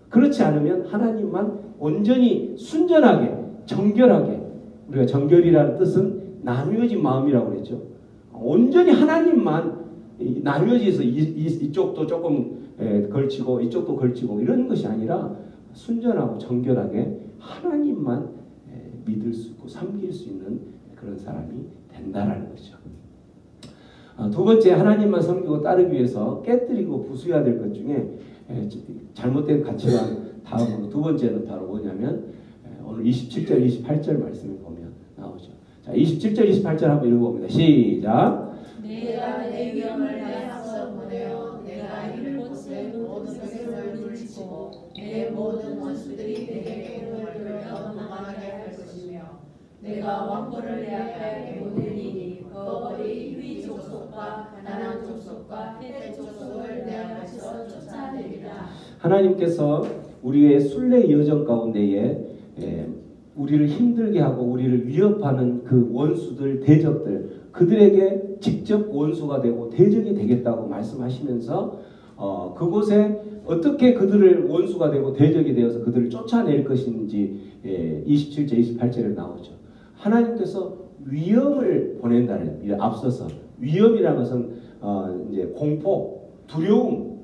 그렇지 않으면 하나님만 온전히 순전하게, 정결하게, 우리가 정결이라는 뜻은 나누어진 마음이라고 그랬죠. 온전히 하나님만 나누어져서 이쪽도 조금 걸치고 이쪽도 걸치고 이런 것이 아니라 순전하고 정결하게 하나님만 믿을 수 있고 섬길 수 있는 그런 사람이 된다라는 거죠. 두 번째, 하나님만 섬기고 따르기 위해서 깨뜨리고 부수해야 될 것 중에 잘못된 가치관 다음으로 두 번째는 바로 뭐냐면 오늘 27절 28절 말씀을 보면 나오죠. 자, 27절 28절 한번 읽어봅니다. 시작. 내가 내 위엄을 내 앞서 보내어 내가 이 곳의 모든 것을 물리치고 내 모든 원수들이 내게 등을 돌려 도망하게 할 것이며 내가 왕벌을 내 앞에 보내리니 거거리 위 족속과 가나안 족속과 헷 족속을 내 앞에서 쫓아내리라. 하나님께서 우리의 순례 여정 가운데에 우리를 힘들게 하고 우리를 위협하는 그 원수들, 대적들, 그들에게 직접 원수가 되고 대적이 되겠다고 말씀하시면서 그곳에 어떻게 그들을 원수가 되고 대적이 되어서 그들을 쫓아낼 것인지 27절, 28절에 나오죠. 하나님께서 위험을 보낸다는, 앞서서 위험이라는 것은 이제 공포, 두려움.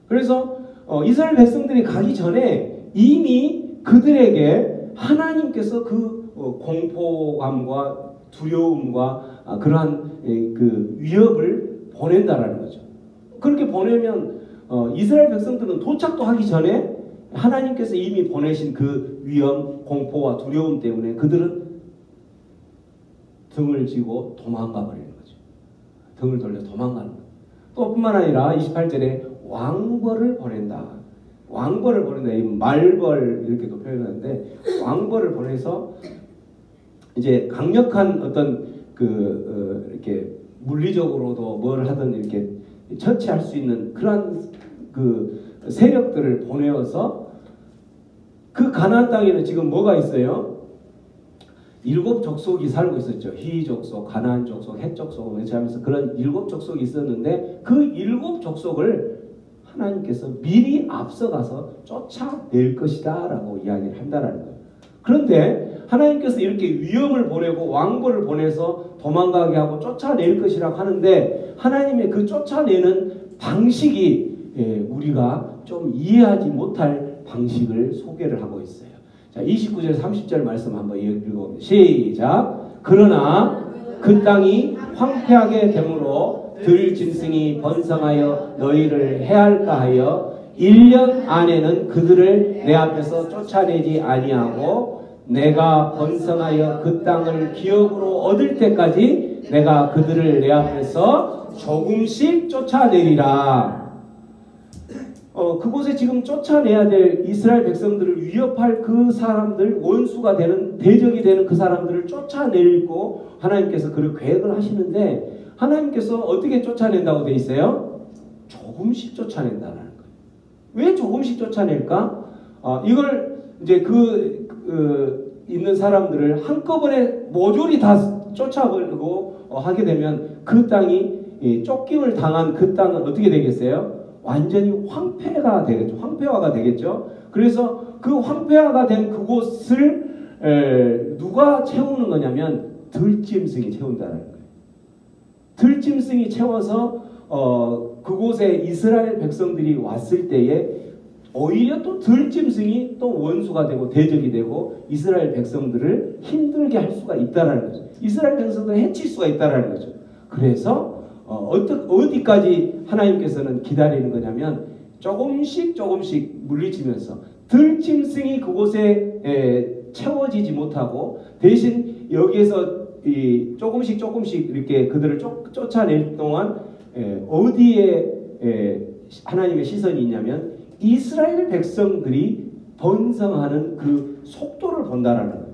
그래서 이스라엘 백성들이 가기 전에 이미 그들에게 하나님께서 그 공포감과 두려움과 그러한 그 위협을 보낸다라는 거죠. 그렇게 보내면 이스라엘 백성들은 도착도 하기 전에 하나님께서 이미 보내신 그 위험, 공포와 두려움 때문에 그들은 등을 지고 도망가 버리는 거죠. 등을 돌려 도망가는 거예요. 또 뿐만 아니라 28절에 왕벌을 보낸다. 왕벌을 보낸다. 이 말벌 이렇게도 표현하는데 왕벌을 보내서 이제 강력한 어떤 이렇게 물리적으로도 뭘 하든 이렇게 처치할 수 있는 그러한 그 세력들을 보내어서 그 가나안 땅에는 지금 뭐가 있어요? 7 족속이 살고 있었죠. 히 족속, 가나안 족속, 헷 족속 하면서 그런 7 족속이 있었는데 그 7 족속을 하나님께서 미리 앞서가서 쫓아낼 것이다 라고 이야기를 한다는 거예요. 그런데 하나님께서 이렇게 위험을 보내고 왕벌을 보내서 도망가게 하고 쫓아낼 것이라고 하는데 하나님의 그 쫓아내는 방식이 우리가 좀 이해하지 못할 방식을 소개를 하고 있어요. 자, 29절 30절 말씀 한번 읽어봅니다. 시작. 그러나 그 땅이 황폐하게 되므로 들짐승이 번성하여 너희를 해할까 하여 1년 안에는 그들을 내 앞에서 쫓아내지 아니하고 내가 번성하여 그 땅을 기업으로 얻을 때까지 내가 그들을 내 앞에서 조금씩 쫓아내리라. 그곳에 지금 쫓아내야 될 이스라엘 백성들을 위협할 그 사람들, 원수가 되는, 대적이 되는 그 사람들을 쫓아내고 하나님께서 그 계획을 하시는데, 하나님께서 어떻게 쫓아낸다고 돼 있어요? 조금씩 쫓아낸다는 거예요. 왜 조금씩 쫓아낼까? 이걸 이제 있는 사람들을 한꺼번에 모조리 다 쫓아버리고 하게 되면 그 땅이 쫓김을 당한 그 땅은 어떻게 되겠어요? 완전히 황폐가 되겠죠. 황폐화가 되겠죠. 그래서 그 황폐화가 된 그곳을 누가 채우는 거냐면 들짐승이 채운다는 거예요. 들짐승이 채워서 그곳에 이스라엘 백성들이 왔을 때에 오히려 또 들짐승이 또 원수가 되고 대적이 되고 이스라엘 백성들을 힘들게 할 수가 있다라는 거죠. 이스라엘 백성들을 해칠 수가 있다라는 거죠. 그래서 어디까지 하나님께서는 기다리는 거냐면 조금씩 물리치면서 들짐승이 그곳에 채워지지 못하고 대신 여기에서 조금씩 이렇게 그들을 쫓아낼 동안 어디에 하나님의 시선이 있냐면 이스라엘 백성들이 번성하는 그 속도를 본다라는 거예요.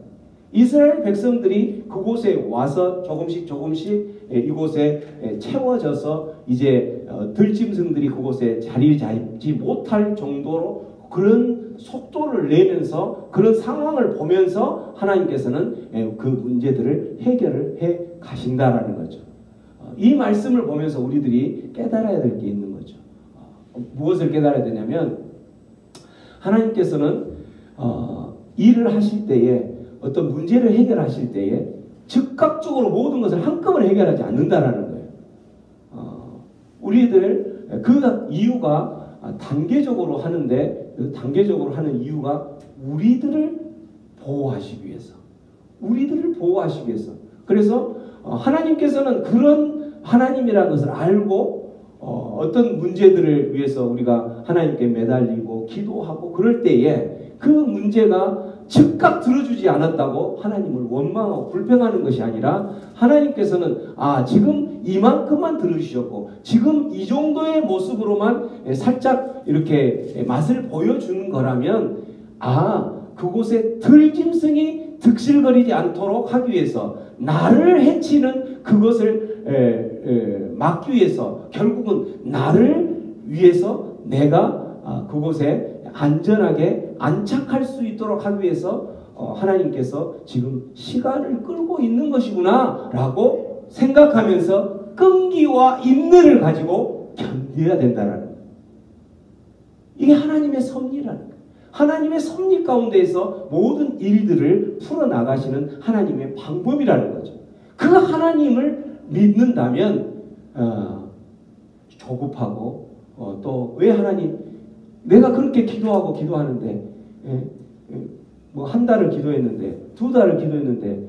이스라엘 백성들이 그곳에 와서 조금씩 이곳에 채워져서 이제 들짐승들이 그곳에 자리를 잡지 못할 정도로 그런 속도를 내면서 그런 상황을 보면서 하나님께서는 그 문제들을 해결을 해 가신다라는 거죠. 이 말씀을 보면서 우리들이 깨달아야 될 게 있는 거죠. 무엇을 깨달아야 되냐면 하나님께서는 일을 하실 때에 어떤 문제를 해결하실 때에 즉각적으로 모든 것을 한꺼번에 해결하지 않는다라는 거예요. 우리들 그 이유가 단계적으로 하는데 그 단계적으로 하는 이유가 우리들을 보호하시기 위해서. 그래서 하나님께서는 그런 하나님이라는 것을 알고 어떤 문제들을 위해서 우리가 하나님께 매달리고 기도하고 그럴 때에 그 문제가 즉각 들어주지 않았다고 하나님을 원망하고 불평하는 것이 아니라 하나님께서는 지금 이만큼만 들으셨고 지금 이 정도의 모습으로만 살짝 이렇게 맛을 보여주는 거라면 그곳에 들짐승이 득실거리지 않도록 하기 위해서 나를 해치는 그것을 막기 위해서 결국은 나를 위해서 내가 그곳에 안전하게 안착할 수 있도록 하기 위해서 하나님께서 지금 시간을 끌고 있는 것이구나 라고 생각하면서 끈기와 인내를 가지고 견뎌야 된다는 거예요. 이게 하나님의 섭리라는 거예요. 하나님의 섭리 가운데에서 모든 일들을 풀어나가시는 하나님의 방법이라는 거죠. 그 하나님을 믿는다면 조급하고 또 왜 하나님 내가 그렇게 기도하는데 뭐 한 달을 기도했는데 2달을 기도했는데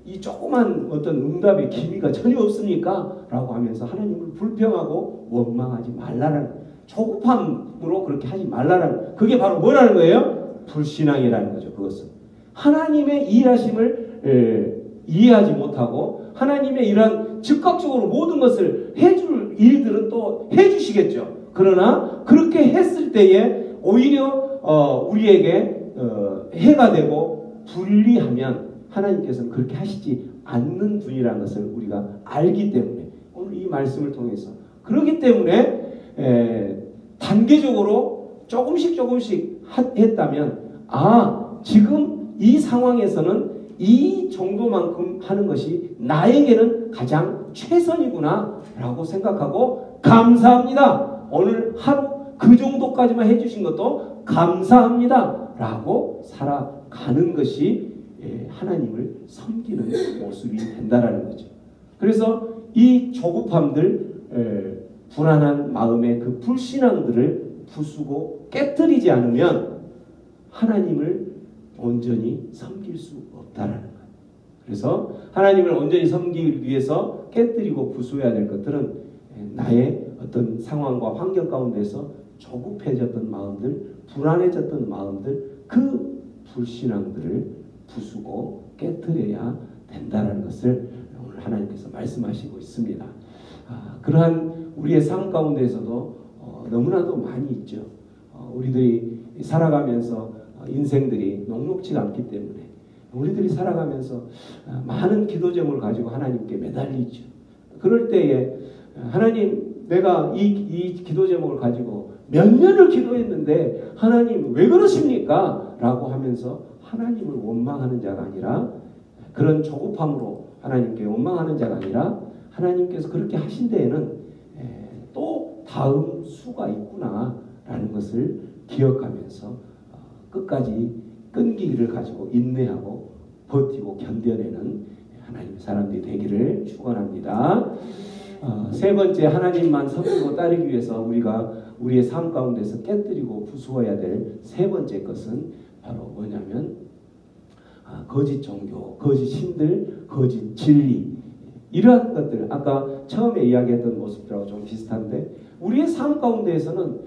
이 조그만 어떤 응답의 기미가 전혀 없습니까? 라고 하면서 하나님을 불평하고 원망하지 말라는 조급함으로 그렇게 하지 말라는 그게 바로 뭐라는 거예요? 불신앙이라는 거죠. 그것은 하나님의 일하심을 이해하지 못하고 하나님의 이러한 즉각적으로 모든 것을 해줄 일들은 또 해주시겠죠. 그러나 그렇게 했을 때에 오히려 우리에게 해가 되고 불리하면 하나님께서는 그렇게 하시지 않는 분이라는 것을 우리가 알기 때문에 오늘 이 말씀을 통해서 그렇기 때문에 단계적으로 조금씩 했다면 지금 이 상황에서는 이 정도만큼 하는 것이 나에게는 가장 최선이구나 라고 생각하고 감사합니다. 오늘 하루 그 정도까지만 해주신 것도 감사합니다 라고 살아가는 것이 하나님을 섬기는 모습이 된다라는 거죠. 그래서 이 조급함들 불안한 마음의 그 불신앙들을 부수고 깨뜨리지 않으면 하나님을 온전히 섬길 수 없다라는 거예요. 그래서 하나님을 온전히 섬기기 위해서 깨뜨리고 부수어야 될 것들은 나의 어떤 상황과 환경 가운데서 조급해졌던 마음들, 불안해졌던 마음들, 그 불신앙들을 부수고 깨뜨려야 된다는 것을 오늘 하나님께서 말씀하시고 있습니다. 그러한 우리의 삶 가운데서도 너무나도 많이 있죠. 우리들이 살아가면서 인생들이 녹록지가 않기 때문에 우리들이 살아가면서 많은 기도 제목을 가지고 하나님께 매달리죠. 그럴 때에 하나님, 내가 이 기도 제목을 가지고 몇 년을 기도했는데 하나님 왜 그러십니까? 라고 하면서 하나님을 원망하는 자가 아니라, 그런 조급함으로 하나님께 원망하는 자가 아니라, 하나님께서 그렇게 하신 데에는 또 다음 수가 있구나 라는 것을 기억하면서 끝까지 끈기를 가지고 인내하고 버티고 견뎌내는 하나님의 사람들이 되기를 축원합니다. 세 번째, 하나님만 섬기고 따르기 위해서 우리가 우리의 삶 가운데서 깨뜨리고 부수어야 될 세 번째 것은 바로 뭐냐면 거짓 종교, 거짓 신들, 거짓 진리, 이러한 것들, 아까 처음에 이야기했던 모습들하고 좀 비슷한데, 우리의 삶 가운데에서는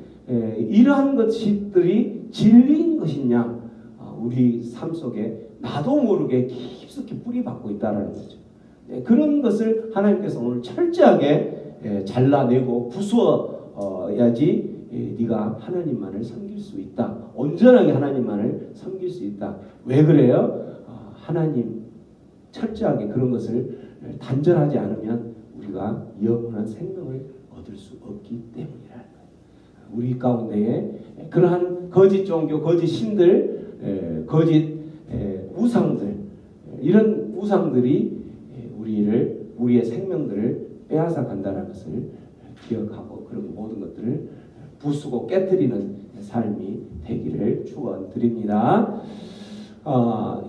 이러한 것들이 진리인 것이냐, 우리 삶 속에 나도 모르게 깊숙이 뿌리박고 있다는 거죠. 그런 것을 하나님께서 오늘 철저하게 잘라내고 부수어야지 네가 하나님만을 섬길 수 있다. 온전하게 하나님만을 섬길 수 있다. 왜 그래요? 하나님 철저하게 그런 것을 단절하지 않으면 우리가 영원한 생명을 얻을 수 없기 때문이라는 거예요. 우리 가운데에 그러한 거짓 종교, 거짓 신들, 거짓 우상들, 이런 우상들이 우리의 생명들을 빼앗아 간다는 것을 기억하고 그런 모든 것들을 부수고 깨뜨리는 삶이 되기를 축원드립니다.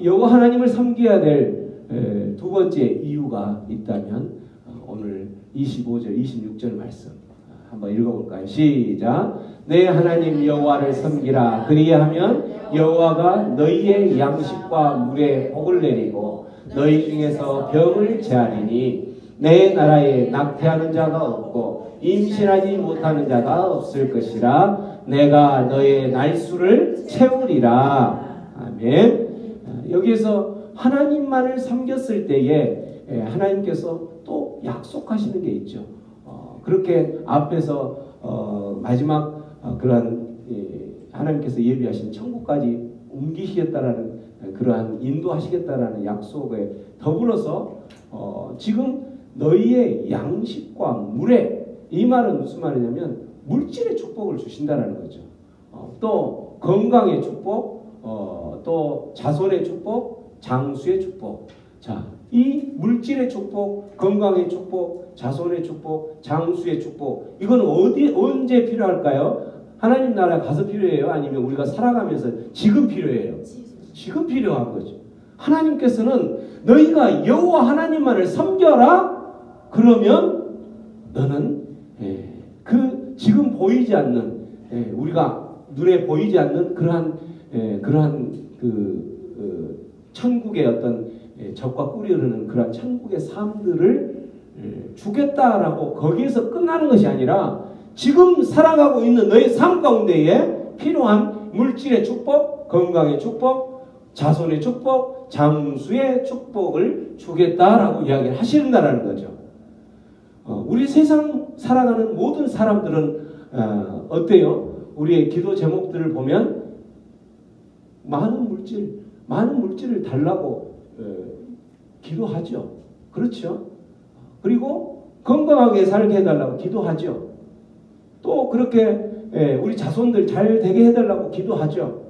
여호와 하나님을 섬겨야 될 두 번째 이유가 있다면 오늘 25절, 26절 말씀 한번 읽어볼까요? 시작. 내 하나님 여호와를 섬기라. 그리하면 여호와가 너희의 양식과 물에 복을 내리고 너희 중에서 병을 제하리니 내 나라에 낙태하는 자가 없고 임신하지 못하는 자가 없을 것이라. 내가 너의 날수를 채우리라. 아멘. 여기에서 하나님만을 섬겼을 때에 하나님께서 또 약속하시는 게 있죠. 그렇게 앞에서 마지막 그러한 하나님께서 예비하신 천국까지 옮기시겠다라는 그러한 인도하시겠다라는 약속에 더불어서 지금 너희의 양식과 물에, 이 말은 무슨 말이냐면 물질의 축복을 주신다라는 거죠. 또 건강의 축복, 또 자손의 축복, 장수의 축복. 자, 이 물질의 축복, 건강의 축복, 자손의 축복, 장수의 축복, 이건 언제 필요할까요? 하나님 나라에 가서 필요해요? 아니면 우리가 살아가면서 지금 필요해요? 지금 필요한 거죠. 하나님께서는 너희가 여호와 하나님만을 섬겨라. 그러면 너는 그 지금 보이지 않는, 우리가 눈에 보이지 않는 그러한 천국의 어떤 적과 꿀이 흐르는 그러한 천국의 삶들을 주겠다라고 거기에서 끝나는 것이 아니라 지금 살아가고 있는 너의 삶 가운데에 필요한 물질의 축복, 건강의 축복, 자손의 축복, 장수의 축복을 주겠다라고 이야기를 하신다는 거죠. 우리 세상 살아가는 모든 사람들은 어때요? 우리의 기도 제목들을 보면 많은 물질을 달라고 기도하죠. 그렇죠? 그리고 건강하게 살게 해달라고 기도하죠. 또 그렇게 우리 자손들 잘 되게 해달라고 기도하죠.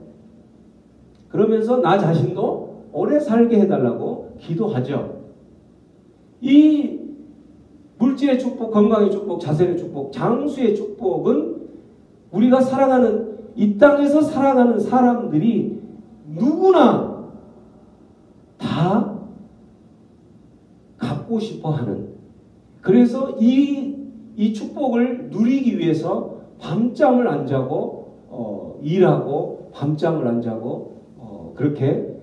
그러면서 나 자신도 오래 살게 해달라고 기도하죠. 이 물질의 축복, 건강의 축복, 자손의 축복, 장수의 축복은 우리가 살아가는 이 땅에서 살아가는 사람들이 누구나 다 갖고 싶어 하는, 그래서 이 축복을 누리기 위해서 밤잠을 안 자고 일하고 밤잠을 안 자고 그렇게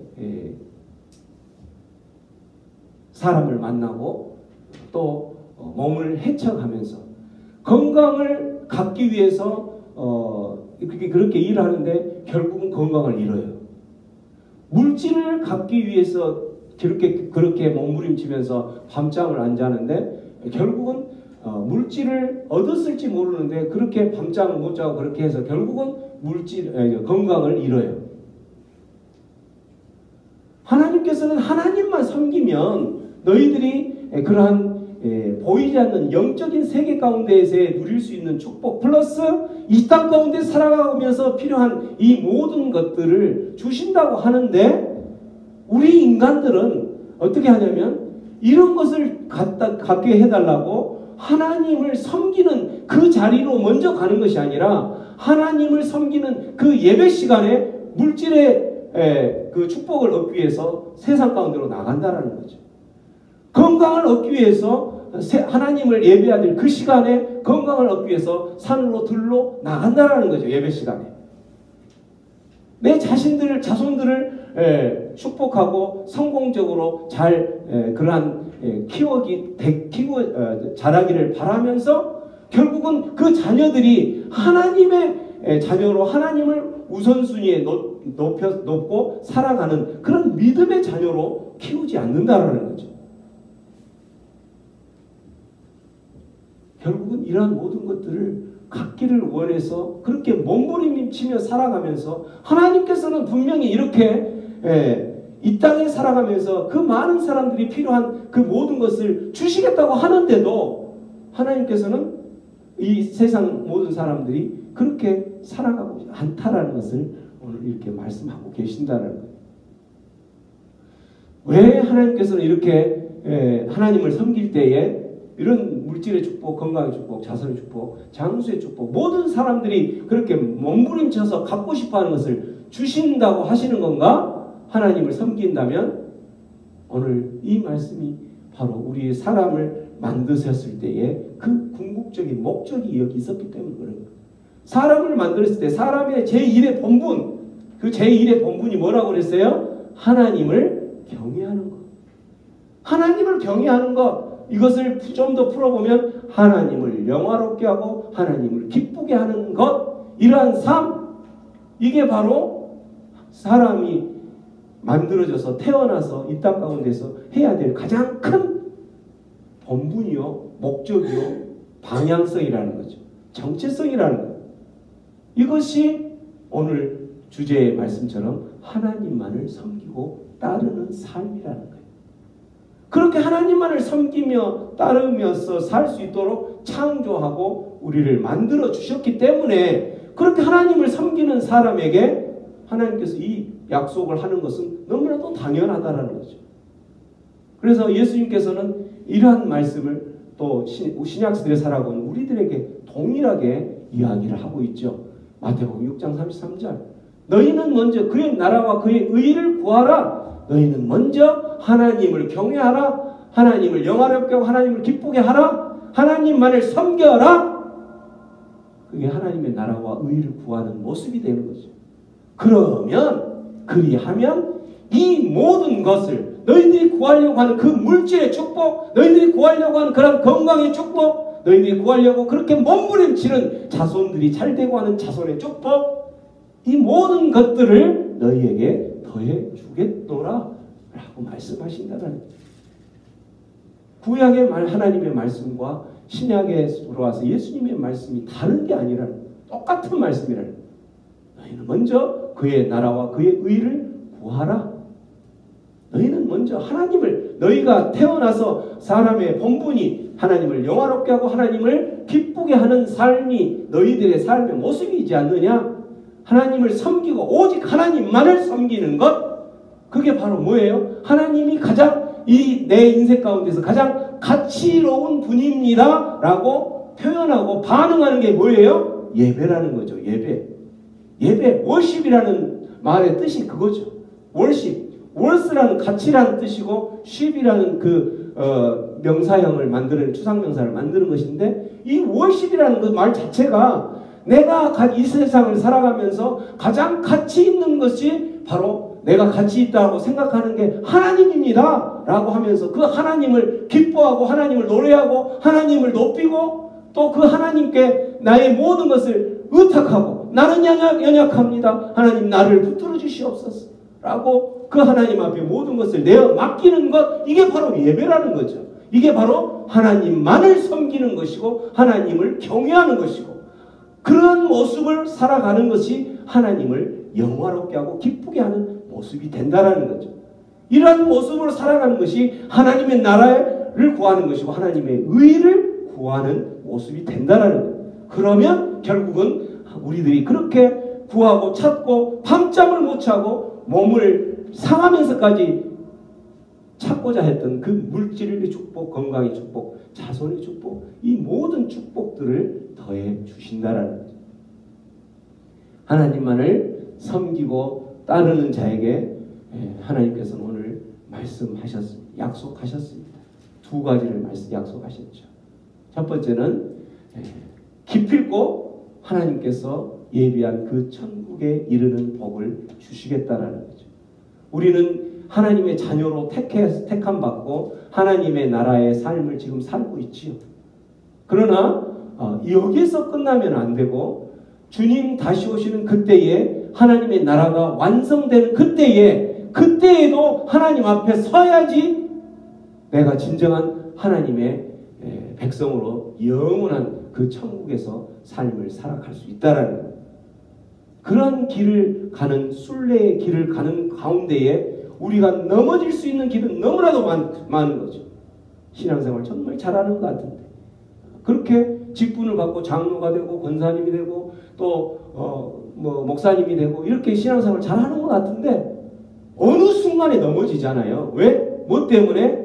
사람을 만나고 또 몸을 해쳐가면서 건강을 갖기 위해서 그렇게 일하는데 결국은 건강을 잃어요. 물질을 갖기 위해서 그렇게 몸부림치면서 밤잠을 안 자는데 결국은 물질을 얻었을지 모르는데 그렇게 밤잠을 못 자고 그렇게 해서 결국은 건강을 잃어요. 하나님께서는 하나님만 섬기면 너희들이 그러한 보이지 않는 영적인 세계 가운데에서 누릴 수 있는 축복 플러스 이 땅 가운데 살아가면서 필요한 이 모든 것들을 주신다고 하는데 우리 인간들은 어떻게 하냐면 이런 것을 갖게 해달라고 하나님을 섬기는 그 자리로 먼저 가는 것이 아니라 하나님을 섬기는 그 예배 시간에 물질의 그 축복을 얻기 위해서 세상 가운데로 나간다라는 거죠. 건강을 얻기 위해서 하나님을 예배해야 될 그 시간에 건강을 얻기 위해서 산으로 들로 나간다라는 거죠. 예배 시간에. 내 자손들을 축복하고 성공적으로 잘 그러한 자라기를 바라면서 결국은 그 자녀들이 하나님의 자녀로 하나님을 우선순위에 높고 살아가는 그런 믿음의 자녀로 키우지 않는다라는 거죠. 결국은 이러한 모든 것들을 갖기를 원해서 그렇게 몸부림치며 살아가면서 하나님께서는 분명히 이렇게 이 땅에 살아가면서 그 많은 사람들이 필요한 그 모든 것을 주시겠다고 하는데도 하나님께서는 이 세상 모든 사람들이 그렇게 살아가고 않다라는 것을 오늘 이렇게 말씀하고 계신다는 거예요. 왜 하나님께서는 이렇게 하나님을 섬길 때에 이런 물질의 축복, 건강의 축복, 자선의 축복, 장수의 축복 모든 사람들이 그렇게 몸부림쳐서 갖고 싶어하는 것을 주신다고 하시는 건가? 하나님을 섬긴다면 오늘 이 말씀이 바로 우리의 사람을 만드셨을 때에 그 궁극적인 목적이 여기 있었기 때문에 그런 거예요. 사람을 만들었을 때 사람의 제1의 본분, 그 제1의 본분이 뭐라고 그랬어요? 하나님을 경외하는 것. 하나님을 경외하는 것. 이것을 좀 더 풀어보면 하나님을 영화롭게 하고 하나님을 기쁘게 하는 것. 이러한 삶. 이게 바로 사람이 만들어져서 태어나서 이 땅 가운데서 해야 될 가장 큰 본분이요, 목적이요, 방향성이라는 거죠. 정체성이라는 거예요. 이것이 오늘 주제의 말씀처럼 하나님만을 섬기고 따르는 삶이라는 거예요. 그렇게 하나님만을 섬기며 따르면서 살 수 있도록 창조하고 우리를 만들어 주셨기 때문에 그렇게 하나님을 섬기는 사람에게 하나님께서 이 약속을 하는 것은 너무나도 당연하다라는 거죠. 그래서 예수님께서는 이러한 말씀을 또 신약시대에 살아온 우리들에게 동일하게 이야기를 하고 있죠. 마태복음 6장 33절 너희는 먼저 그의 나라와 그의 의를 구하라. 너희는 먼저 하나님을 경외하라. 하나님을 영화롭게 하고 하나님을 기쁘게 하라. 하나님만을 섬겨라. 그게 하나님의 나라와 의를 구하는 모습이 되는 거죠. 그러면 그리하면 이 모든 것을 너희들이 구하려고 하는 그 물질의 축복, 너희들이 구하려고 하는 그런 건강의 축복, 너희들이 구하려고 그렇게 몸부림치는 자손들이 잘되고 하는 자손의 축복, 이 모든 것들을 너희에게 더해 주겠노라 라고 말씀하신다는 거예요. 구약의 하나님의 말씀과 신약에 들어와서 예수님의 말씀이 다른 게 아니라 똑같은 말씀이라는 거예요. 너희는 먼저 그의 나라와 그의 의를 구하라. 너희는 먼저 하나님을, 너희가 태어나서 사람의 본분이 하나님을 영화롭게 하고 하나님을 기쁘게 하는 삶이 너희들의 삶의 모습이지 않느냐? 하나님을 섬기고 오직 하나님만을 섬기는 것, 그게 바로 뭐예요? 하나님이 가장 내 인생 가운데서 가장 가치로운 분입니다 라고 표현하고 반응하는 게 뭐예요? 예배라는 거죠. 예배, 월십이라는 말의 뜻이 그거죠. 월스라는 가치라는 뜻이고 쉽이라는 그 명사형을 만드는, 추상명사를 만드는 것인데, 이 월십이라는 그 말 자체가 내가 이 세상을 살아가면서 가장 가치 있는 것이 바로 내가 가치 있다고 생각하는 게 하나님입니다 라고 하면서 그 하나님을 기뻐하고 하나님을 노래하고 하나님을 높이고 또 그 하나님께 나의 모든 것을 의탁하고 나는 연약합니다. 하나님 나를 붙들어 주시옵소서 라고 그 하나님 앞에 모든 것을 내어 맡기는 것, 이게 바로 예배라는 거죠. 이게 바로 하나님만을 섬기는 것이고 하나님을 경외하는 것이고 그런 모습을 살아가는 것이 하나님을 영화롭게 하고 기쁘게 하는 모습이 된다라는 거죠. 이러한 모습으로 살아가는 것이 하나님의 나라를 구하는 것이고 하나님의 의를 구하는 모습이 된다라는 거예요. 그러면 결국은 우리들이 그렇게 구하고 찾고 밤잠을 못 자고 몸을 상하면서까지 찾고자 했던 그 물질의 축복, 건강의 축복, 자손의 축복, 이 모든 축복들을 더해 주신다라는 거죠. 하나님만을 섬기고 따르는 자에게 하나님께서는 오늘 말씀하셨습니다. 약속하셨습니다. 두 가지를 약속하셨죠. 첫 번째는 기필코 하나님께서 예비한 그 천국에 이르는 복을 주시겠다라는 거죠. 우리는 하나님의 자녀로 택함 받고 하나님의 나라의 삶을 지금 살고 있지요. 그러나 여기서 끝나면 안 되고 주님 다시 오시는 그때에 하나님의 나라가 완성되는 그때에도 하나님 앞에 서야지 내가 진정한 하나님의 백성으로 영원한 그 천국에서 삶을 살아갈 수 있다라는 거예요. 그런 길을 가는 순례의 길을 가는 가운데에 우리가 넘어질 수 있는 길은 너무나도 많은 거죠. 신앙생활 정말 잘하는 것 같은데 그렇게 직분을 받고 장로가 되고 권사님이 되고 또 목사님이 되고 이렇게 신앙생활 잘하는 것 같은데 어느 순간에 넘어지잖아요. 왜? 뭐 때문에?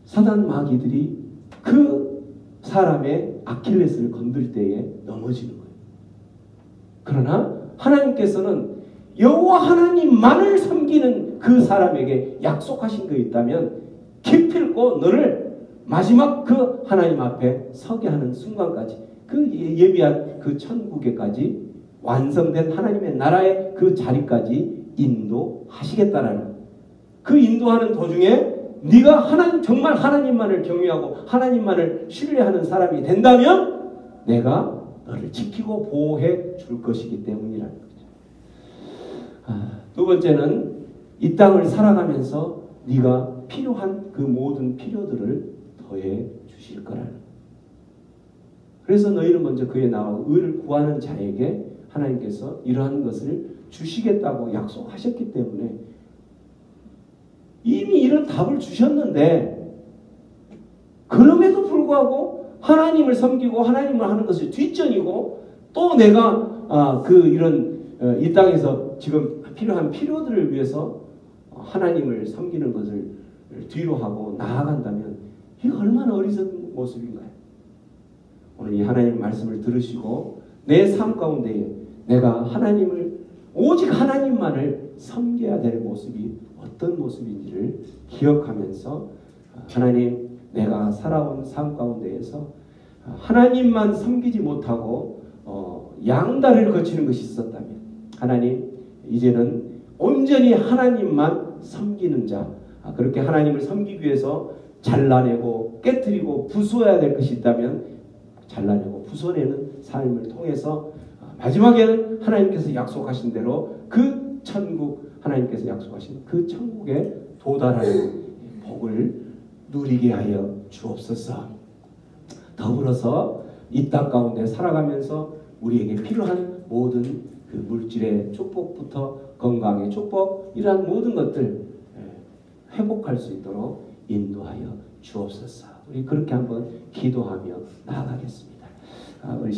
사단 마귀들이 그 사람의 아킬레스를 건들 때에 넘어지는 거예요. 그러나 하나님께서는 여호와 하나님만을 섬기는 그 사람에게 약속하신 거 있다면 기필코 너를 마지막 그 하나님 앞에 서게 하는 순간까지 그 예비한 그 천국에까지 완성된 하나님의 나라의 그 자리까지 인도하시겠다라는 그 인도하는 도중에 네가 정말 하나님만을 경외하고 하나님만을 신뢰하는 사람이 된다면 내가 너를 지키고 보호해 줄 것이기 때문이라는 거죠. 두 번째는 이 땅을 살아가면서 네가 필요한 그 모든 필요들을 더해 주실 거라는 거예요. 그래서 너희는 먼저 그의 나와 의를 구하는 자에게 하나님께서 이러한 것을 주시겠다고 약속하셨기 때문에 이미 이런 답을 주셨는데 그럼에도 불구하고 하나님을 섬기고 하나님을 하는 것이 뒷전이고 또 내가 이 땅에서 지금 필요한 필요들을 위해서 하나님을 섬기는 것을 뒤로 하고 나아간다면 이게 얼마나 어리석은 모습인가요? 오늘 이 하나님 말씀을 들으시고 내 삶 가운데에 내가 오직 하나님만을 섬겨야 될 모습이 어떤 모습인지를 기억하면서 하나님 내가 살아온 삶 가운데에서 하나님만 섬기지 못하고 양다리를 거치는 것이 있었다면 하나님 이제는 온전히 하나님만 섬기는 자 그렇게 하나님을 섬기기 위해서 잘라내고 깨뜨리고 부숴야 될 것이 있다면 잘라내고 부숴내는 삶을 통해서 마지막에는 하나님께서 약속하신 대로 그 천국 하나님께서 약속하신 그 천국에 도달하는 복을 누리게 하여 주옵소서. 더불어서 이 땅 가운데 살아가면서 우리에게 필요한 모든 그 물질의 축복부터 건강의 축복 이러한 모든 것들 회복할 수 있도록 인도하여 주옵소서. 우리 그렇게 한번 기도하며 나아가겠습니다. 우리